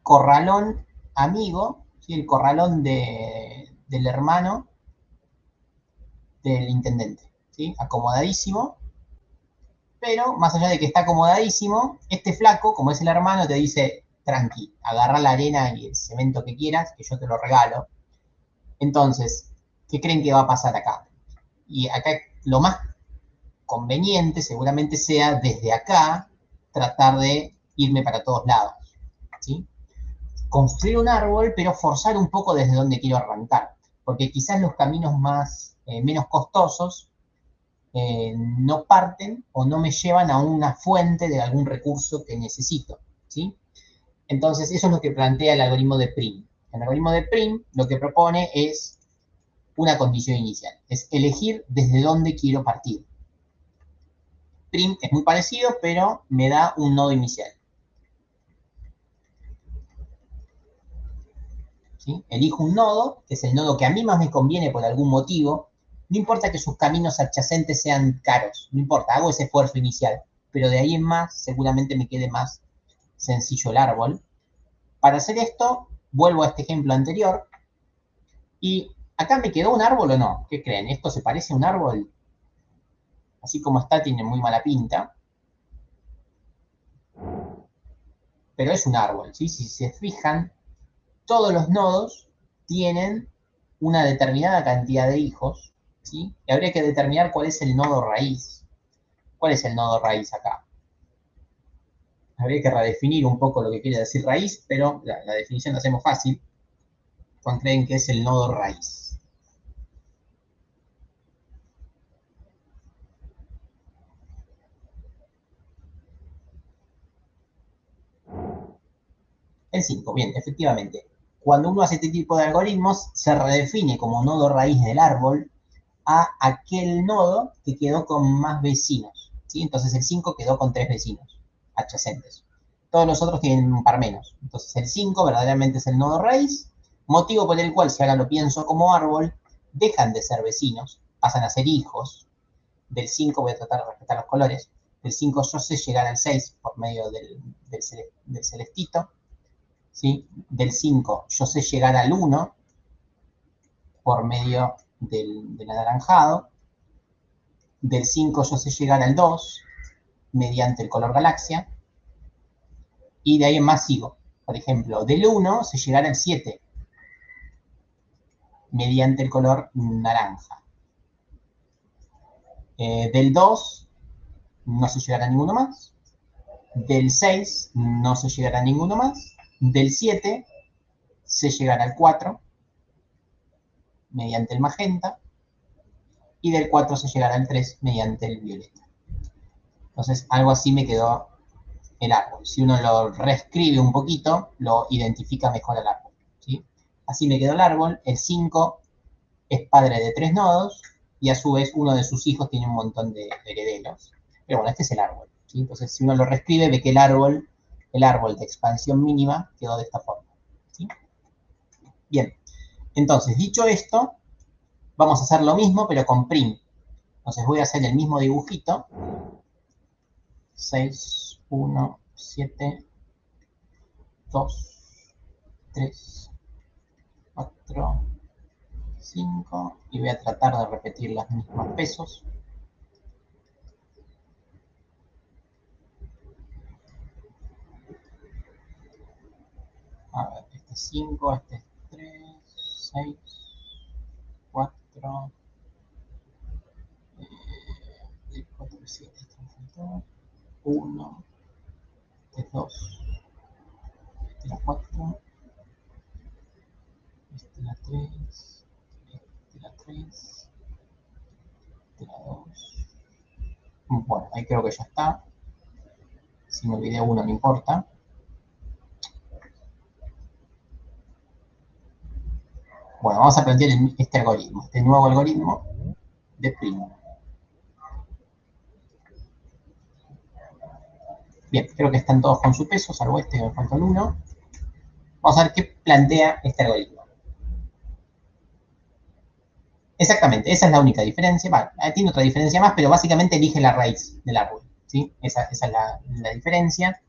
corralón amigo, ¿sí? El corralón del hermano del intendente, ¿sí? Acomodadísimo, pero más allá de que está acomodadísimo, este flaco, como es el hermano, te dice, tranqui, agarra la arena y el cemento que quieras, que yo te lo regalo. Entonces, ¿qué creen que va a pasar acá? Y acá lo más conveniente seguramente sea desde acá tratar de irme para todos lados, ¿sí? Construir un árbol, pero forzar un poco desde donde quiero arrancar, porque quizás los caminos menos costosos no parten o no me llevan a una fuente de algún recurso que necesito, ¿sí? Entonces, eso es lo que plantea el algoritmo de Prim. El algoritmo de Prim lo que propone es una condición inicial, es elegir desde dónde quiero partir. Prim es muy parecido, pero me da un nodo inicial. ¿Sí? Elijo un nodo, que es el nodo que a mí más me conviene por algún motivo. No importa que sus caminos adyacentes sean caros, no importa, hago ese esfuerzo inicial, pero de ahí en más seguramente me quede más sencillo el árbol. Para hacer esto, vuelvo a este ejemplo anterior, y acá me quedó un árbol o no. ¿Qué creen? ¿Esto se parece a un árbol? Así como está, tiene muy mala pinta. Pero es un árbol, ¿sí? Si se fijan, todos los nodos tienen una determinada cantidad de hijos, ¿sí? Y habría que determinar cuál es el nodo raíz. ¿Cuál es el nodo raíz acá? Habría que redefinir un poco lo que quiere decir raíz, pero la definición la hacemos fácil. ¿Cuál creen que es el nodo raíz? El 5, bien, efectivamente. Cuando uno hace este tipo de algoritmos, se redefine como nodo raíz del árbol a aquel nodo que quedó con más vecinos, ¿sí? Entonces el 5 quedó con 3 vecinos adyacentes. Todos los otros tienen un par menos. Entonces el 5 verdaderamente es el nodo raíz, motivo por el cual, si ahora lo pienso como árbol, dejan de ser vecinos, pasan a ser hijos. Del 5 voy a tratar de respetar los colores. Del 5 yo sé llegar al 6 por medio del celestito, ¿sí? Del 5 yo sé llegar al 1 por medio del anaranjado. Del 5 yo sé llegar al 2 mediante el color galaxia. Y de ahí en más sigo. Por ejemplo, del 1 sé llegar al 7 mediante el color naranja. Del 2 no sé llegar a ninguno más. Del 6 no sé llegar a ninguno más. Del 7 sé llegar al 4 mediante el magenta. Y del 4 sé llegar al 3 mediante el violeta. Entonces, algo así me quedó el árbol. Si uno lo reescribe un poquito, lo identifica mejor al árbol, ¿sí? Así me quedó el árbol. El 5 es padre de 3 nodos y a su vez uno de sus hijos tiene un montón de herederos. Pero bueno, este es el árbol, ¿sí? Entonces, si uno lo reescribe, ve que el árbol de expansión mínima quedó de esta forma, ¿sí? Bien, entonces, dicho esto, vamos a hacer lo mismo, pero con prim. Entonces voy a hacer el mismo dibujito. 6, 1, 7, 2, 3, 4, 5. Y voy a tratar de repetir los mismos pesos. A ver, este es 5, este es 3, 6, 4, 4, 7, 1, este es 2, este es 4, ahí creo que ya está. Si me olvidé uno, no importa. Bueno, vamos a plantear este algoritmo, este nuevo algoritmo de Prim. Bien, creo que están todos con su peso, salvo este que me falta el 1. Vamos a ver qué plantea este algoritmo. Exactamente, esa es la única diferencia. Vale, tiene otra diferencia más, pero básicamente elige la raíz del árbol, ¿sí? Esa es la diferencia.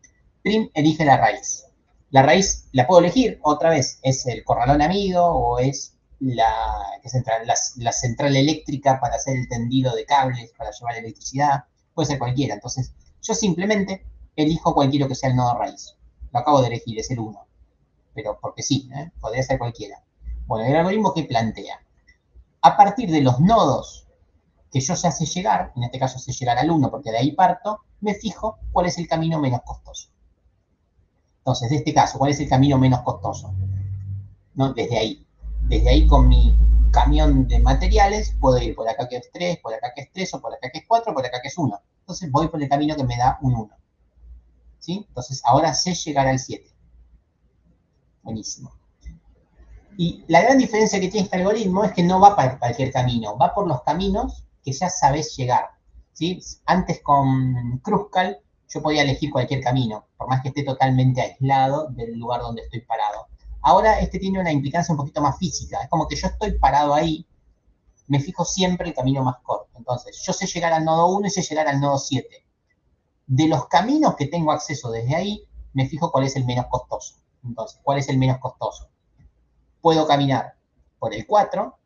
Prim elige la raíz. La raíz la puedo elegir, otra vez, es el corralón amigo o es la central eléctrica para hacer el tendido de cables, para llevar electricidad, puede ser cualquiera. Entonces, yo simplemente elijo cualquiera que sea el nodo raíz. Lo acabo de elegir, es el 1. Pero porque sí, podría ser cualquiera. Bueno, el algoritmo que plantea. A partir de los nodos que yo ya sé llegar, en este caso sé llegar al 1 porque de ahí parto, me fijo cuál es el camino menos costoso. Entonces, de este caso, ¿cuál es el camino menos costoso? ¿No? Desde ahí con mi camión de materiales, puedo ir por acá que es 3, por acá que es 3, o por acá que es 4, por acá que es 1. Entonces voy por el camino que me da un 1. ¿Sí? Entonces ahora sé llegar al 7. Buenísimo. Y la gran diferencia que tiene este algoritmo es que no va para cualquier camino, va por los caminos que ya sabés llegar. ¿Sí? Antes con Kruskal yo podía elegir cualquier camino, por más que esté totalmente aislado del lugar donde estoy parado. Ahora este tiene una implicancia un poquito más física, es como que yo estoy parado ahí, me fijo siempre el camino más corto. Entonces, yo sé llegar al nodo 1 y sé llegar al nodo 7. De los caminos que tengo acceso desde ahí, me fijo cuál es el menos costoso. Entonces, ¿cuál es el menos costoso? Puedo caminar por el 4,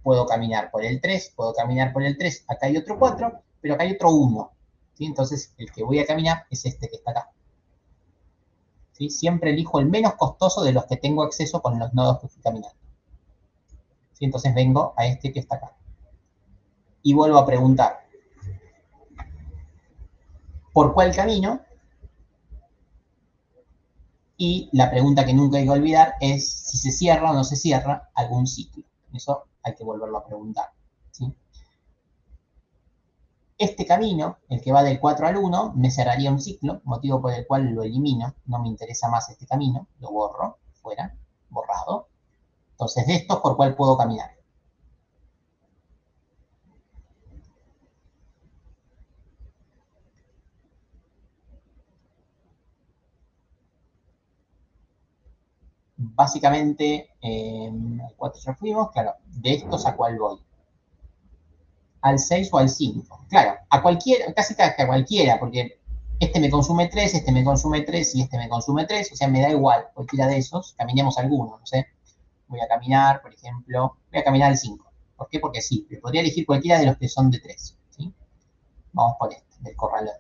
puedo caminar por el 3, puedo caminar por el 3, acá hay otro 4, pero acá hay otro 1. ¿Sí? Entonces, el que voy a caminar es este que está acá. ¿Sí? Siempre elijo el menos costoso de los que tengo acceso con los nodos que estoy caminando. ¿Sí? Entonces vengo a este que está acá. Y vuelvo a preguntar, ¿por cuál camino? Y la pregunta que nunca hay que olvidar es si se cierra o no se cierra algún ciclo. Eso hay que volverlo a preguntar. ¿Sí? Este camino, el que va del 4 al 1, me cerraría un ciclo, motivo por el cual lo elimino. No me interesa más este camino, lo borro, fuera, borrado. Entonces, de estos, ¿por cuál puedo caminar? Básicamente, al 4 ya fuimos, claro, de estos a cuál voy. Al 6 o al 5. Claro, a cualquiera, casi a cualquiera, porque este me consume 3, este me consume 3 y este me consume 3, o sea, me da igual cualquiera de esos, caminemos alguno, no sé. Voy a caminar, por ejemplo, voy a caminar al 5. ¿Por qué? Porque sí, podría elegir cualquiera de los que son de 3. ¿Sí? Vamos por este, del corralón.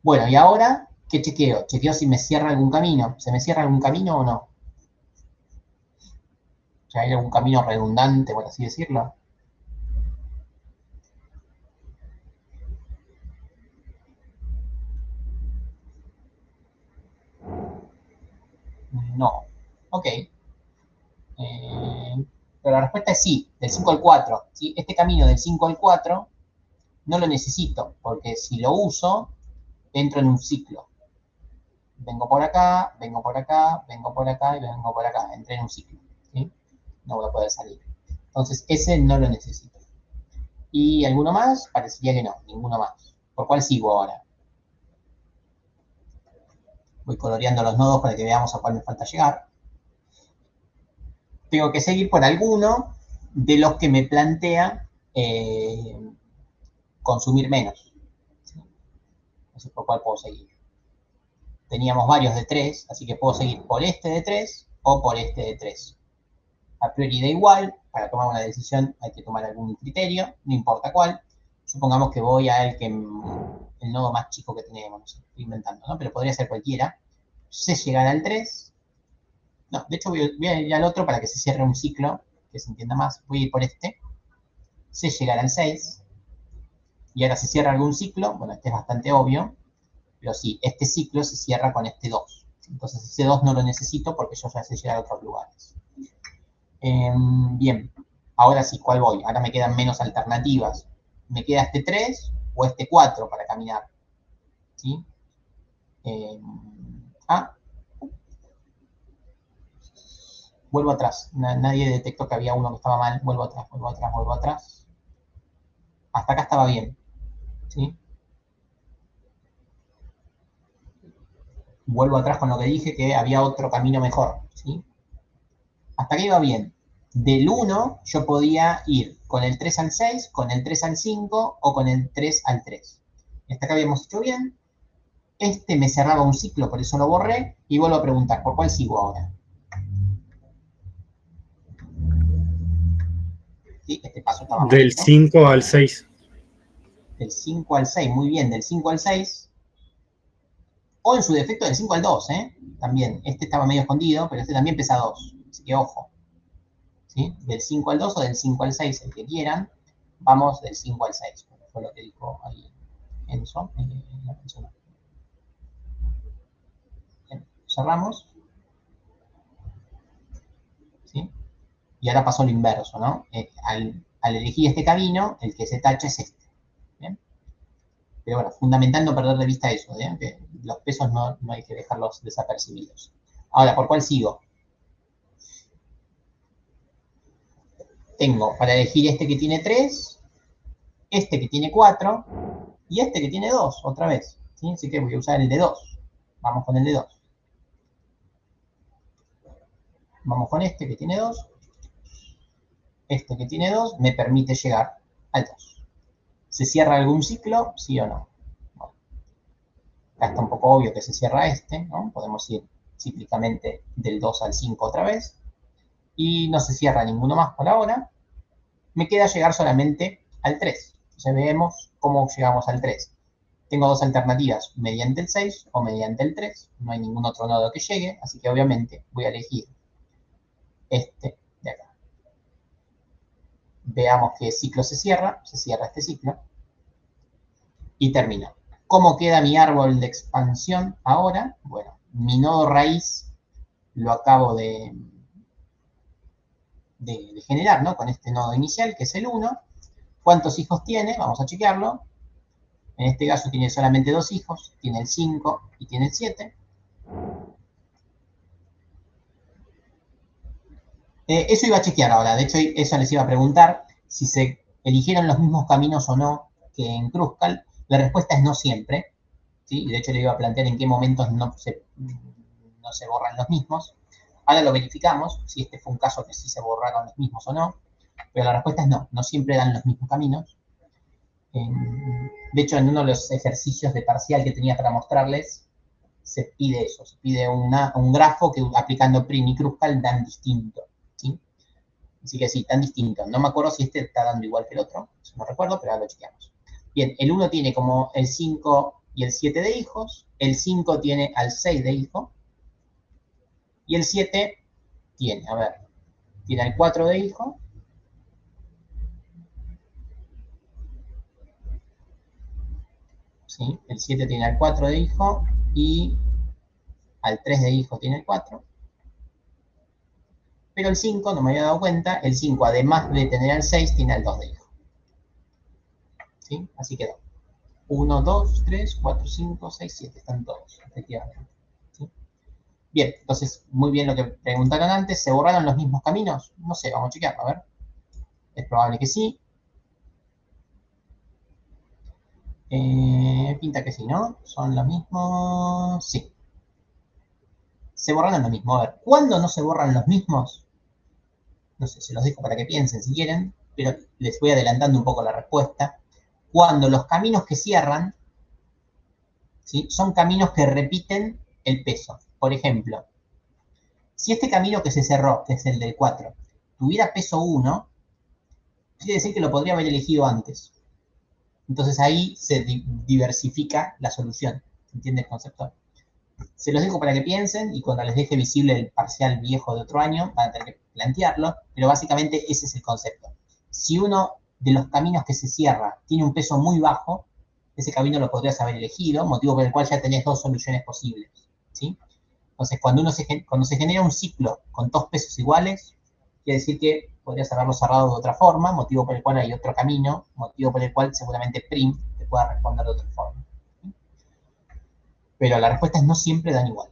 Bueno, y ahora, ¿qué chequeo? Chequeo si me cierra algún camino. ¿Se me cierra algún camino o no? O sea, ¿hay algún camino redundante, por así decirlo? No. Ok. Pero la respuesta es sí, del 5 al 4. ¿Sí? Este camino del 5 al 4 no lo necesito, porque si lo uso, entro en un ciclo. Vengo por acá, vengo por acá, vengo por acá y vengo por acá. Entré en un ciclo. ¿Sí? No voy a poder salir. Entonces, ese no lo necesito. ¿Y alguno más? Parecería que no, ninguno más. ¿Por cuál sigo ahora? Voy coloreando los nodos para que veamos a cuál me falta llegar. Tengo que seguir por alguno de los que me plantea consumir menos. No sé por cuál puedo seguir. Teníamos varios de 3, así que puedo seguir por este de 3 o por este de 3. A priori da igual, para tomar una decisión hay que tomar algún criterio, no importa cuál. Supongamos que voy a el nodo más chico que tenemos, no sé, estoy inventando, ¿no? Pero podría ser cualquiera. Sé llegar al 3. No, de hecho voy a ir al otro para que se cierre un ciclo, que se entienda más. Voy a ir por este. Sé llegar al 6. Y ahora se cierra algún ciclo. Bueno, este es bastante obvio. Pero sí, este ciclo se cierra con este 2. Entonces ese 2 no lo necesito porque yo ya sé llegar a otros lugares. Bien, ahora sí, ¿cuál voy? Ahora me quedan menos alternativas. Me queda este 3 o este 4 para caminar, ¿sí? Vuelvo atrás. Nadie detectó que había uno que estaba mal. Vuelvo atrás, vuelvo atrás, vuelvo atrás. Hasta acá estaba bien, ¿sí? Vuelvo atrás con lo que dije, que había otro camino mejor, ¿sí? Hasta aquí iba bien. Del 1 yo podía ir con el 3 al 6, con el 3 al 5 o con el 3 al 3. Hasta acá habíamos hecho bien. Este me cerraba un ciclo, por eso lo borré. Y vuelvo a preguntar, ¿por cuál sigo ahora? ¿Sí? Este paso estaba mal Del hecho. 5 al 6. Del 5 al 6, muy bien, del 5 al 6. O en su defecto del 5 al 2, ¿eh? También, este estaba medio escondido, pero este también pesa 2. Así que ojo. ¿Sí? Del 5 al 2 o del 5 al 6, el que quieran. Vamos del 5 al 6. Fue lo que dijo ahí Enzo. Bien, cerramos. ¿Sí? Y ahora pasó lo inverso, ¿no? Al elegir este camino, el que se tacha es este. ¿Bien? Pero bueno, fundamental no perder de vista eso, ¿eh? Que los pesos no hay que dejarlos desapercibidos. Ahora, ¿por cuál sigo? Tengo para elegir este que tiene 3, este que tiene 4 y este que tiene 2, otra vez. ¿Sí? Así que voy a usar el de 2. Vamos con el de 2. Vamos con este que tiene 2. Este que tiene 2 me permite llegar al 2. ¿Se cierra algún ciclo? ¿Sí o no? Bueno, acá está un poco obvio que se cierra este, ¿no? Podemos ir cíclicamente del 2 al 5 otra vez. Y no se cierra ninguno más por ahora. Me queda llegar solamente al 3. Entonces vemos cómo llegamos al 3. Tengo dos alternativas, mediante el 6 o mediante el 3. No hay ningún otro nodo que llegue, así que obviamente voy a elegir este de acá. Veamos qué ciclo se cierra este ciclo. Y termino. ¿Cómo queda mi árbol de expansión ahora? Bueno, mi nodo raíz lo acabo de generar, ¿no? Con este nodo inicial, que es el 1. ¿Cuántos hijos tiene? Vamos a chequearlo. En este caso tiene solamente 2 hijos, tiene el 5 y tiene el 7. Eso iba a chequear ahora, de hecho eso les iba a preguntar si se eligieron los mismos caminos o no que en Kruskal. La respuesta es no siempre, ¿sí? De hecho le iba a plantear en qué momentos no se borran los mismos. Ahora lo verificamos, si este fue un caso que sí se borraron los mismos o no, pero la respuesta es no siempre dan los mismos caminos. De hecho, en uno de los ejercicios de parcial que tenía para mostrarles, se pide eso, se pide un grafo que aplicando prim y Kruskal dan distinto, ¿sí? Así que sí, tan distinto. No me acuerdo si este está dando igual que el otro, eso no recuerdo, pero ahora lo chequeamos. Bien, el 1 tiene como el 5 y el 7 de hijos, el 5 tiene al 6 de hijo, y el 7 tiene, a ver, tiene al 4 de hijo, ¿sí? El 7 tiene al 4 de hijo y al 3 de hijo tiene el 4. Pero el 5, no me había dado cuenta, el 5 además de tener al 6 tiene al 2 de hijo. ¿Sí? Así quedó. 1, 2, 3, 4, 5, 6, 7, están todos, efectivamente. ¿Sí? Bien, entonces, muy bien lo que preguntaron antes, ¿se borraron los mismos caminos? No sé, vamos a chequearlo, a ver. Es probable que sí. Pinta que sí, ¿no? ¿Son los mismos? Sí. Se borraron los mismos. A ver, ¿cuándo no se borran los mismos? No sé, se los dejo para que piensen si quieren, pero les voy adelantando un poco la respuesta. Cuando los caminos que cierran, ¿sí? Son caminos que repiten el peso. Por ejemplo, si este camino que se cerró, que es el del 4, tuviera peso 1, quiere decir que lo podría haber elegido antes. Entonces ahí se diversifica la solución. ¿Se entiende el concepto? Se los dejo para que piensen y cuando les deje visible el parcial viejo de otro año van a tener que plantearlo, pero básicamente ese es el concepto. Si uno de los caminos que se cierra tiene un peso muy bajo, ese camino lo podrías haber elegido, motivo por el cual ya tenés dos soluciones posibles, ¿sí? Entonces, cuando se genera un ciclo con dos pesos iguales, quiere decir que podrías haberlo cerrado de otra forma, motivo por el cual hay otro camino, motivo por el cual seguramente prim te pueda responder de otra forma. ¿Sí? Pero la respuesta es no siempre dan igual.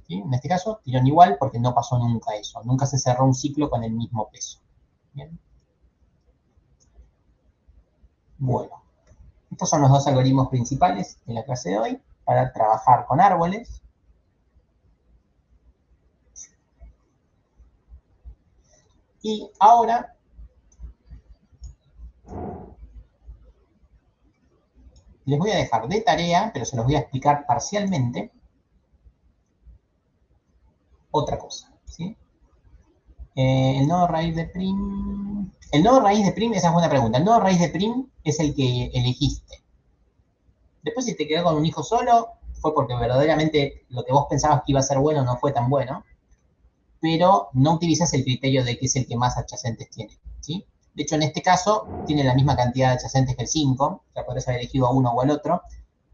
¿Sí? En este caso, dieron igual porque no pasó nunca eso. Nunca se cerró un ciclo con el mismo peso. ¿Bien? Bueno, estos son los dos algoritmos principales de la clase de hoy para trabajar con árboles. Y ahora les voy a dejar de tarea, pero se los voy a explicar parcialmente, otra cosa, ¿sí? El nodo raíz de prim... El nodo raíz de prim, esa es buena pregunta. El nodo raíz de prim es el que elegiste. Después, si te quedó con un hijo solo, fue porque verdaderamente lo que vos pensabas que iba a ser bueno no fue tan bueno, pero no utilizas el criterio de que es el que más adyacentes tiene, ¿sí? De hecho, en este caso, tiene la misma cantidad de adyacentes que el 5, o sea, podés haber elegido a uno o al otro,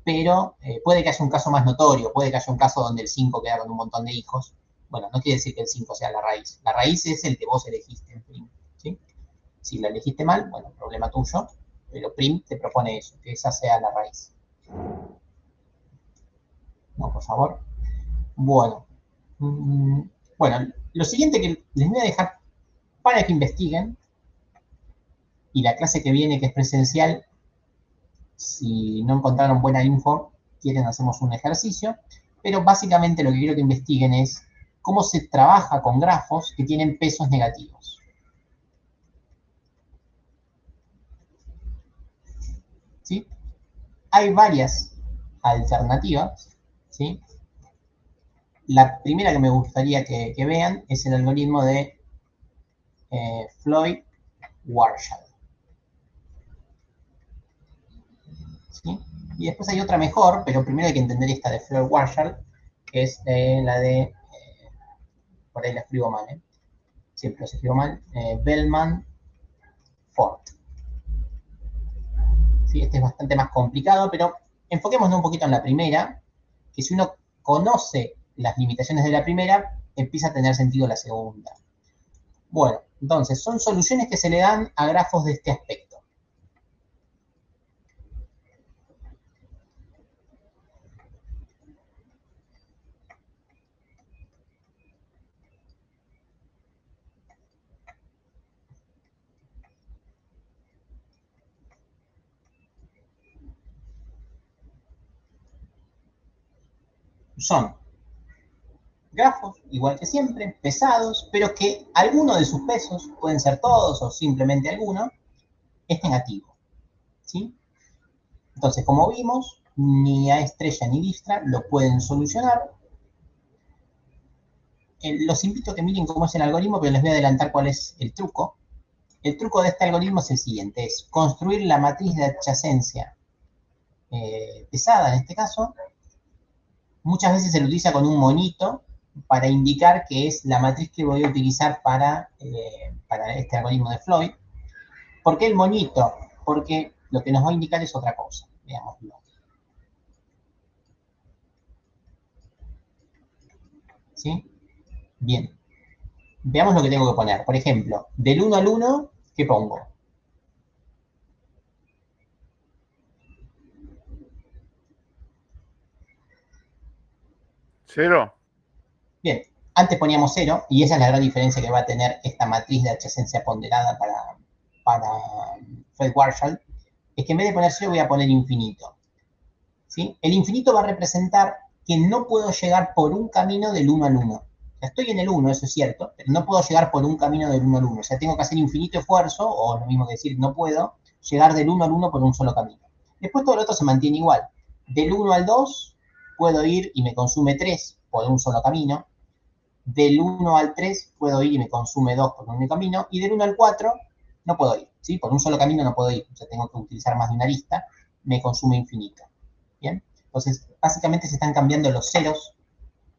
pero puede que haya un caso más notorio, puede que haya un caso donde el 5 queda con un montón de hijos. Bueno, no quiere decir que el 5 sea la raíz. La raíz es el que vos elegiste en prim, ¿sí? Si la elegiste mal, bueno, problema tuyo, pero prim te propone eso, que esa sea la raíz. No, por favor. Bueno. Bueno, lo siguiente que les voy a dejar para que investiguen, y la clase que viene, que es presencial, si no encontraron buena info, quieren, hacemos un ejercicio, pero básicamente lo que quiero que investiguen es cómo se trabaja con grafos que tienen pesos negativos. ¿Sí? Hay varias alternativas, ¿sí? La primera que me gustaría que vean es el algoritmo de Floyd-Warshall. ¿Sí? Y después hay otra mejor, pero primero hay que entender esta de Floyd-Warshall, que es la de, por ahí la escribo mal, siempre los escribo mal, Bellman-Ford. ¿Sí? Este es bastante más complicado, pero enfoquémonos un poquito en la primera, que si uno conoce las limitaciones de la primera, empieza a tener sentido la segunda. Bueno, entonces, son soluciones que se le dan a grafos de este aspecto. Son grafos, igual que siempre, pesados, pero que alguno de sus pesos, pueden ser todos o simplemente alguno, es negativo. ¿Sí? Entonces, como vimos, ni A estrella ni Dijkstra lo pueden solucionar. Los invito a que miren cómo es el algoritmo, pero les voy a adelantar cuál es el truco. El truco de este algoritmo es el siguiente, es construir la matriz de adyacencia pesada, en este caso. Muchas veces se lo utiliza con un monito para indicar que es la matriz que voy a utilizar para este algoritmo de Floyd. ¿Por qué el monito? Porque lo que nos va a indicar es otra cosa. Veámoslo. ¿Sí? Bien. Veamos lo que tengo que poner. Por ejemplo, del 1 al 1, ¿qué pongo? ¿Cero? Bien, antes poníamos 0, y esa es la gran diferencia que va a tener esta matriz de adyacencia ponderada para Floyd-Warshall, es que en vez de poner 0 voy a poner infinito. ¿Sí? El infinito va a representar que no puedo llegar por un camino del 1 al 1. O sea, estoy en el 1, eso es cierto, pero no puedo llegar por un camino del 1 al 1. O sea, tengo que hacer infinito esfuerzo, o lo mismo que decir, no puedo llegar del 1 al 1 por un solo camino. Después todo lo otro se mantiene igual. Del 1 al 2 puedo ir y me consume 3 por un solo camino. Del 1 al 3 puedo ir y me consume 2 por un único camino. Y del 1 al 4 no puedo ir. ¿Sí? Por un solo camino no puedo ir. O sea, tengo que utilizar más de una lista. Me consume infinito. ¿Bien? Entonces, básicamente se están cambiando los ceros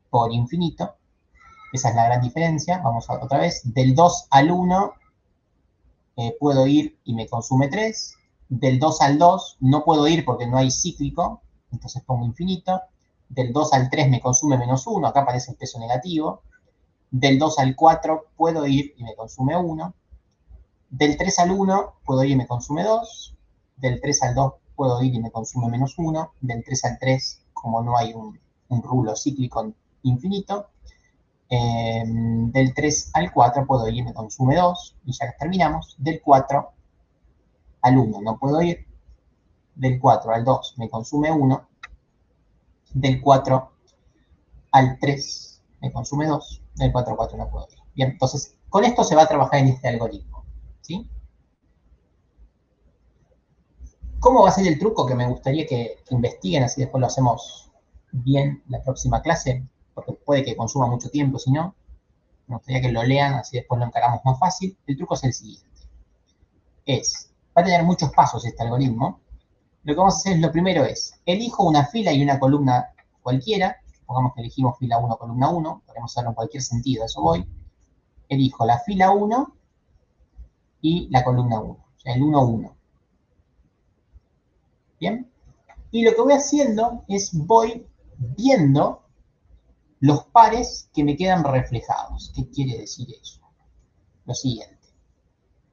por infinito. Esa es la gran diferencia. Vamos a otra vez. Del 2 al 1 puedo ir y me consume 3. Del 2 al 2 no puedo ir porque no hay cíclico. Entonces pongo infinito. Del 2 al 3 me consume menos 1. Acá aparece el peso negativo. Del 2 al 4 puedo ir y me consume 1. Del 3 al 1 puedo ir y me consume 2. Del 3 al 2 puedo ir y me consume menos 1. Del 3 al 3, como no hay un rulo cíclico infinito, del 3 al 4 puedo ir y me consume 2. Y ya terminamos. Del 4 al 1 no puedo ir. Del 4 al 2 me consume 1. Del 4 al 3 me consume 2. Del 4 al 4 no puedo ir. Bien, entonces con esto se va a trabajar en este algoritmo, ¿sí? ¿Cómo va a ser el truco? Que me gustaría que investiguen, así después lo hacemos bien la próxima clase, porque puede que consuma mucho tiempo, si no, me gustaría que lo lean, así después lo encaramos más fácil. El truco es el siguiente. Va a tener muchos pasos este algoritmo. Lo que vamos a hacer es, lo primero es, elijo una fila y una columna cualquiera. Supongamos que elegimos fila 1, columna 1. Podemos hacerlo en cualquier sentido, a eso voy. Elijo la fila 1 y la columna 1, o sea, el 1, 1. ¿Bien? Y lo que voy haciendo es, voy viendo los pares que me quedan reflejados. ¿Qué quiere decir eso? Lo siguiente.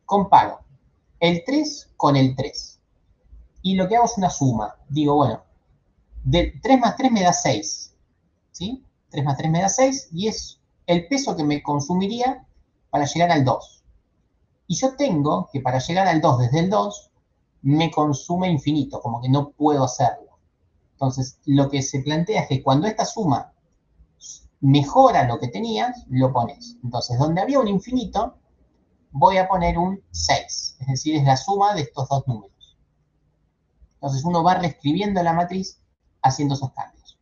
Comparo el 3 con el 3. Y lo que hago es una suma. Digo, bueno, 3 más 3 me da 6. ¿Sí? 3 más 3 me da 6 y es el peso que me consumiría para llegar al 2. Y yo tengo que para llegar al 2 desde el 2 me consume infinito, como que no puedo hacerlo. Entonces, lo que se plantea es que cuando esta suma mejora lo que tenías, lo pones. Entonces, donde había un infinito, voy a poner un 6. Es decir, es la suma de estos dos números. Entonces, uno va reescribiendo la matriz haciendo esos cambios.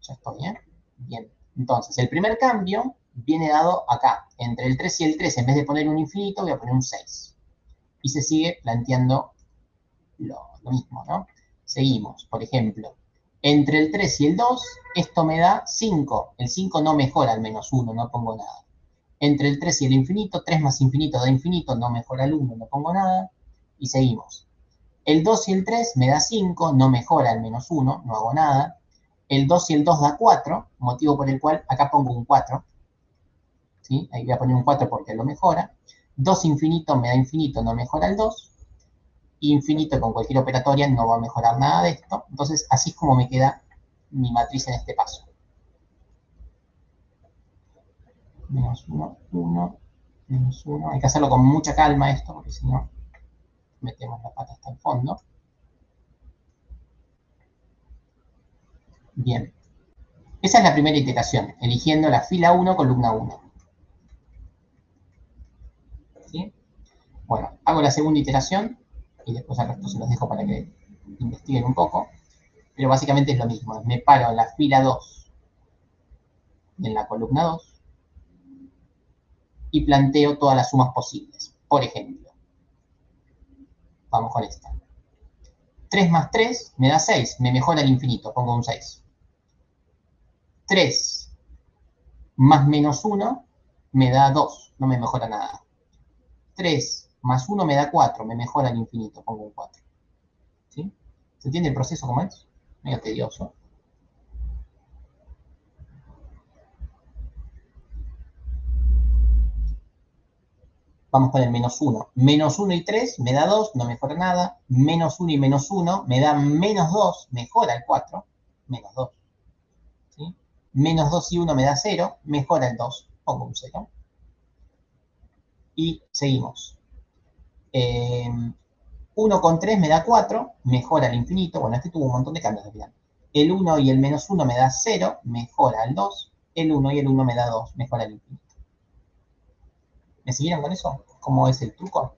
Ya estoy, ¿bien? Bien. Entonces, el primer cambio viene dado acá. Entre el 3 y el 3, en vez de poner un infinito, voy a poner un 6. Y se sigue planteando lo mismo, ¿no? Seguimos, por ejemplo, entre el 3 y el 2, esto me da 5. El 5 no mejora al menos 1, no pongo nada. Entre el 3 y el infinito, 3 más infinito da infinito, no mejora el 1, no pongo nada. Y seguimos. El 2 y el 3 me da 5, no mejora al menos 1, no hago nada. El 2 y el 2 da 4, motivo por el cual acá pongo un 4. ¿Sí? Ahí voy a poner un 4 porque lo mejora. 2 infinito me da infinito, no mejora el 2. Infinito con cualquier operatoria no va a mejorar nada de esto. Entonces, así es como me queda mi matriz en este paso. Menos 1, 1, menos 1. Hay que hacerlo con mucha calma esto, porque si no, metemos la pata hasta el fondo. Bien. Esa es la primera iteración, eligiendo la fila 1, columna 1. ¿Sí? Bueno, hago la segunda iteración y después al resto se los dejo para que investiguen un poco. Pero básicamente es lo mismo. Me paro en la fila 2 y en la columna 2 y planteo todas las sumas posibles. Por ejemplo, vamos con esta. 3 más 3 me da 6, me mejora al infinito, pongo un 6. 3 más menos 1 me da 2, no me mejora nada. 3 más 1 me da 4, me mejora al infinito, pongo un 4. ¿Sí? ¿Se entiende el proceso cómo es? Medio tedioso. Vamos con el menos 1. Menos 1 y 3 me da 2, no mejora nada. Menos 1 y menos 1 me da menos 2, mejora el 4. Menos 2. ¿Sí? Menos 2 y 1 me da 0, mejora el 2. Pongo un 0. Y seguimos. 1 con 3 me da 4, mejora al infinito. Bueno, este tuvo un montón de cambios al final. El 1 y el menos 1 me da 0, mejora al 2. El 1 y el 1 me da 2, mejora al infinito. ¿Me siguieron con eso? ¿Cómo es el truco?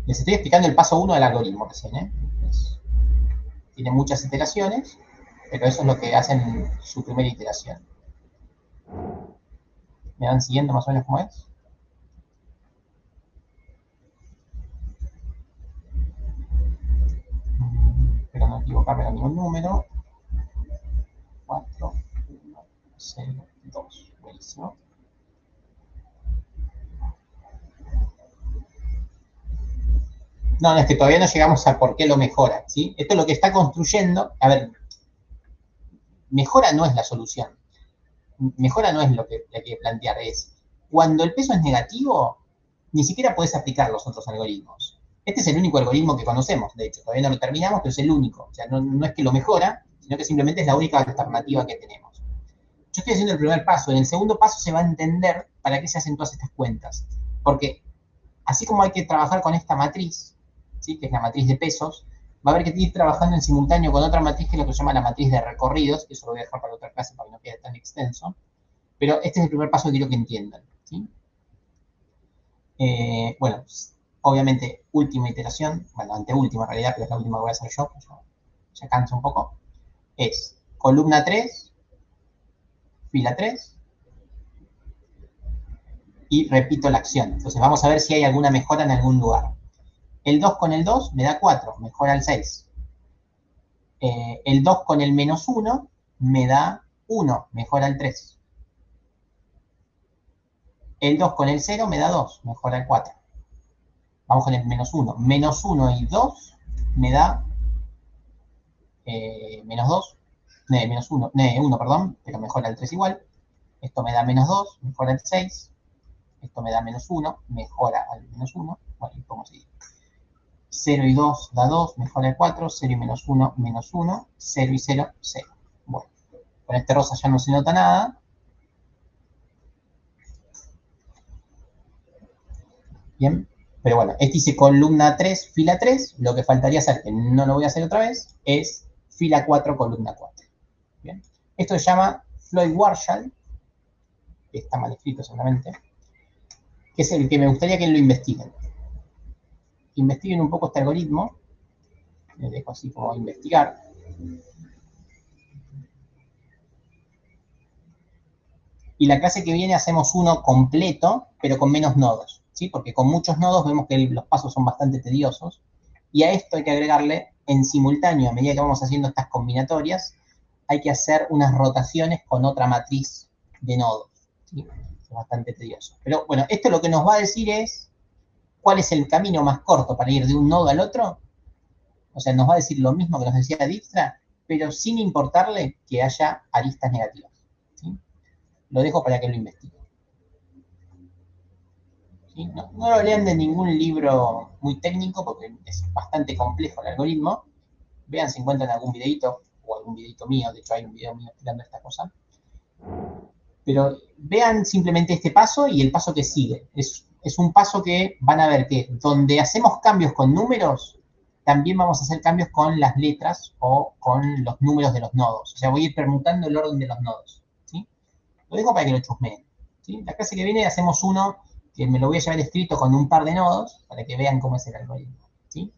Les estoy explicando el paso 1 del algoritmo recién, ¿eh? Tiene muchas iteraciones, pero eso es lo que hacen en su primera iteración. ¿Me van siguiendo más o menos cómo es? Espero no equivocarme con ningún número. 4, 1, 0, 2. Buenísimo. No, es que todavía no llegamos a por qué lo mejora, ¿sí? Esto es lo que está construyendo. A ver, mejora no es la solución. mejora no es lo que hay que plantear, es cuando el peso es negativo, ni siquiera puedes aplicar los otros algoritmos. Este es el único algoritmo que conocemos, de hecho, todavía no lo terminamos, pero es el único. O sea, no es que lo mejora, sino que simplemente es la única alternativa que tenemos. Yo estoy haciendo el primer paso, en el segundo paso se va a entender para qué se hacen todas estas cuentas. Porque así como hay que trabajar con esta matriz, ¿sí? Que es la matriz de pesos, va a haber que ir trabajando en simultáneo con otra matriz que es lo que se llama la matriz de recorridos, que eso lo voy a dejar para otra clase para que no quede tan extenso. Pero este es el primer paso que quiero que entiendan, ¿sí? Bueno, obviamente, última iteración, bueno, anteúltima en realidad, pero es la última que voy a hacer yo, ya canso un poco, es columna 3, fila 3, y repito la acción. Entonces vamos a ver si hay alguna mejora en algún lugar. El 2 con el 2 me da 4, mejora el 6. El 2 con el menos 1 me da 1, mejora el 3. El 2 con el 0 me da 2, mejora el 4. Vamos con el menos 1. Menos 1 y 2 me da menos 2. Menos 1, 1, perdón, pero mejora el 3 igual. Esto me da menos 2, mejora el 6. Esto me da menos 1, mejora al menos 1. Bueno, y podemos seguir. 0 y 2 da 2, mejora el 4. 0 y menos 1, menos 1. 0 y 0, 0. Bueno, con este rosa ya no se nota nada. Bien, pero bueno, este dice columna 3, fila 3. Lo que faltaría hacer, que no lo voy a hacer otra vez, es fila 4, columna 4. Bien, esto se llama Floyd-Warshall, que está mal escrito solamente, que es el que me gustaría que lo investiguen. Investiguen un poco este algoritmo. Les dejo así como investigar. Y la clase que viene hacemos uno completo, pero con menos nodos, ¿sí? Porque con muchos nodos vemos que los pasos son bastante tediosos. Y a esto hay que agregarle en simultáneo, a medida que vamos haciendo estas combinatorias, hay que hacer unas rotaciones con otra matriz de nodos, ¿sí? Es bastante tedioso. Pero bueno, esto lo que nos va a decir es cuál es el camino más corto para ir de un nodo al otro. O sea, nos va a decir lo mismo que nos decía Dijkstra, pero sin importarle que haya aristas negativas, ¿sí? Lo dejo para que lo investiguen. ¿Sí? No lo lean de ningún libro muy técnico porque es bastante complejo el algoritmo. Vean si encuentran algún videito o algún videito mío. De hecho, hay un video mío explicando esta cosa. Pero vean simplemente este paso y el paso que sigue. Es un paso que van a ver que donde hacemos cambios con números, también vamos a hacer cambios con las letras o con los números de los nodos. O sea, voy a ir permutando el orden de los nodos, ¿sí? Lo dejo para que lo chusmeen, ¿sí? La clase que viene hacemos uno que me lo voy a llevar escrito con un par de nodos para que vean cómo es el algoritmo, ¿sí?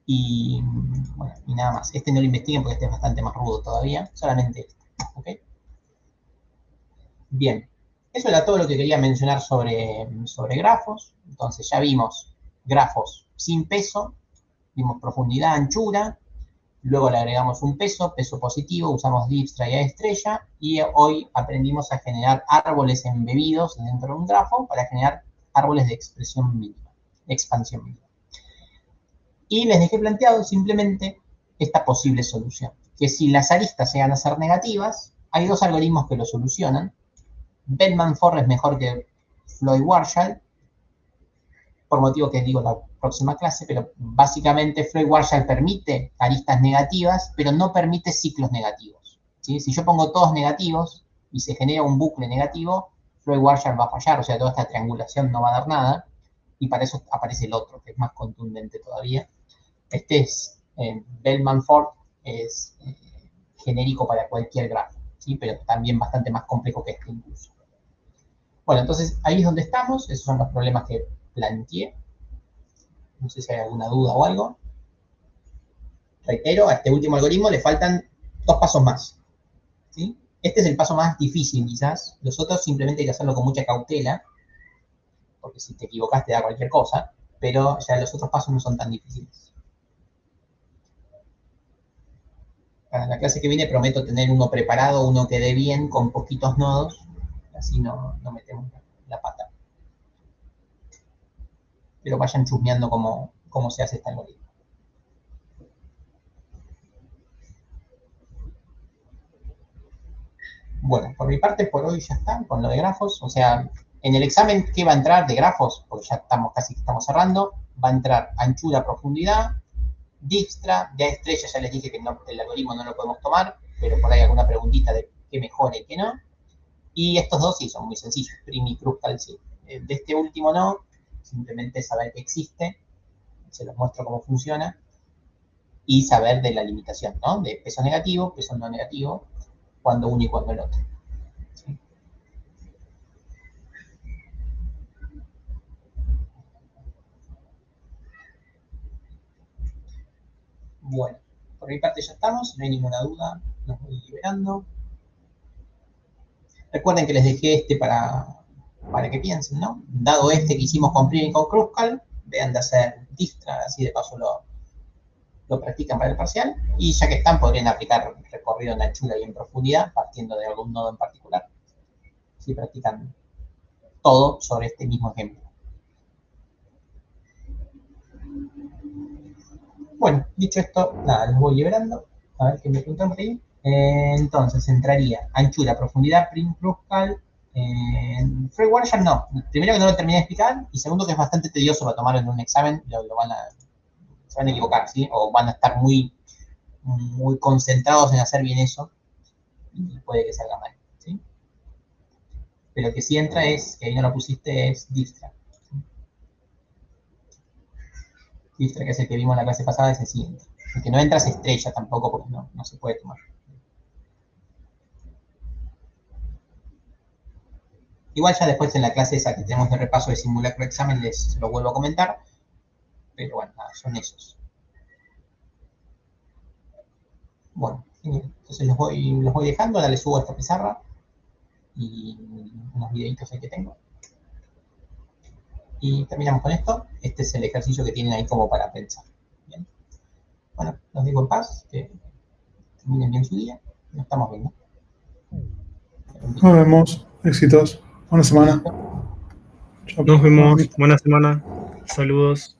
Y, bueno, y nada más. Este no lo investiguen porque este es bastante más rudo todavía. Solamente este, ¿ok? Bien. Eso era todo lo que quería mencionar sobre grafos. Entonces ya vimos grafos sin peso, vimos profundidad, anchura, luego le agregamos un peso positivo, usamos Dijkstra y A-estrella, y hoy aprendimos a generar árboles embebidos dentro de un grafo para generar árboles de expresión mínima, de expansión mínima. Y les dejé planteado simplemente esta posible solución, que si las aristas llegan a ser negativas, hay dos algoritmos que lo solucionan. Bellman-Ford es mejor que Floyd-Warshall, por motivo que digo la próxima clase, pero básicamente Floyd-Warshall permite aristas negativas, pero no permite ciclos negativos, ¿sí? Si yo pongo todos negativos y se genera un bucle negativo, Floyd-Warshall va a fallar, o sea, toda esta triangulación no va a dar nada, y para eso aparece el otro, que es más contundente todavía. Este es Bellman-Ford, es genérico para cualquier grafo, ¿sí? Pero también bastante más complejo que este incluso. Bueno, entonces ahí es donde estamos, esos son los problemas que planteé. No sé si hay alguna duda o algo. Reitero, a este último algoritmo le faltan 2 pasos más, ¿sí? Este es el paso más difícil quizás, los otros simplemente hay que hacerlo con mucha cautela, porque si te equivocas te da cualquier cosa, pero ya los otros pasos no son tan difíciles. Para la clase que viene prometo tener uno preparado, uno que dé bien, con poquitos nodos, así no metemos la pata. Pero vayan chusmeando cómo se hace este algoritmo. Bueno, por mi parte, por hoy ya está con lo de grafos. O sea, en el examen, ¿qué va a entrar de grafos? Porque ya casi estamos cerrando. Va a entrar anchura, profundidad, Dijkstra, de estrella ya les dije que no, el algoritmo no lo podemos tomar, pero por ahí alguna preguntita de qué mejora y qué no. Y estos dos sí son muy sencillos, Prim y Kruskal sí. De este último no, simplemente saber que existe, se los muestro cómo funciona, y saber de la limitación, ¿no? De peso negativo, peso no negativo, cuando uno y cuando el otro. ¿Sí? Bueno, por mi parte ya estamos, no hay ninguna duda, los voy liberando. Recuerden que les dejé este para que piensen, ¿no? Dado este que hicimos con Prim y con Kruskal, vean de hacer Dijkstra, así de paso lo practican para el parcial, y ya que están, podrían aplicar recorrido en anchura y en profundidad, partiendo de algún nodo en particular, si practican todo sobre este mismo ejemplo. Bueno, dicho esto, nada, los voy liberando, a ver qué me preguntan por ahí. Entonces, entraría anchura, profundidad, Prim, Kruskal. Free Warship no, primero que no lo terminé de explicar, y segundo que es bastante tedioso para tomarlo en un examen, se van a equivocar, ¿sí? O van a estar muy concentrados en hacer bien eso, y puede que salga mal, ¿sí? Pero que sí entra es, que ahí no lo pusiste, es Dijkstra. Dijkstra, que es el que vimos en la clase pasada, ese sí entra. El que no entra es estrella tampoco, porque no se puede tomar. Igual ya después en la clase esa que tenemos de repaso de simulacro examen les lo vuelvo a comentar, pero bueno, nada, son esos. Bueno, entonces los voy dejando, ahora les subo a esta pizarra y unos videitos ahí que tengo. Y terminamos con esto. Este es el ejercicio que tienen ahí como para pensar. Bien. Bueno, los dejo en paz, que terminen bien su día. Nos estamos viendo. Nos vemos. Éxitos. Buena semana. Nos vemos. Buena semana. Saludos.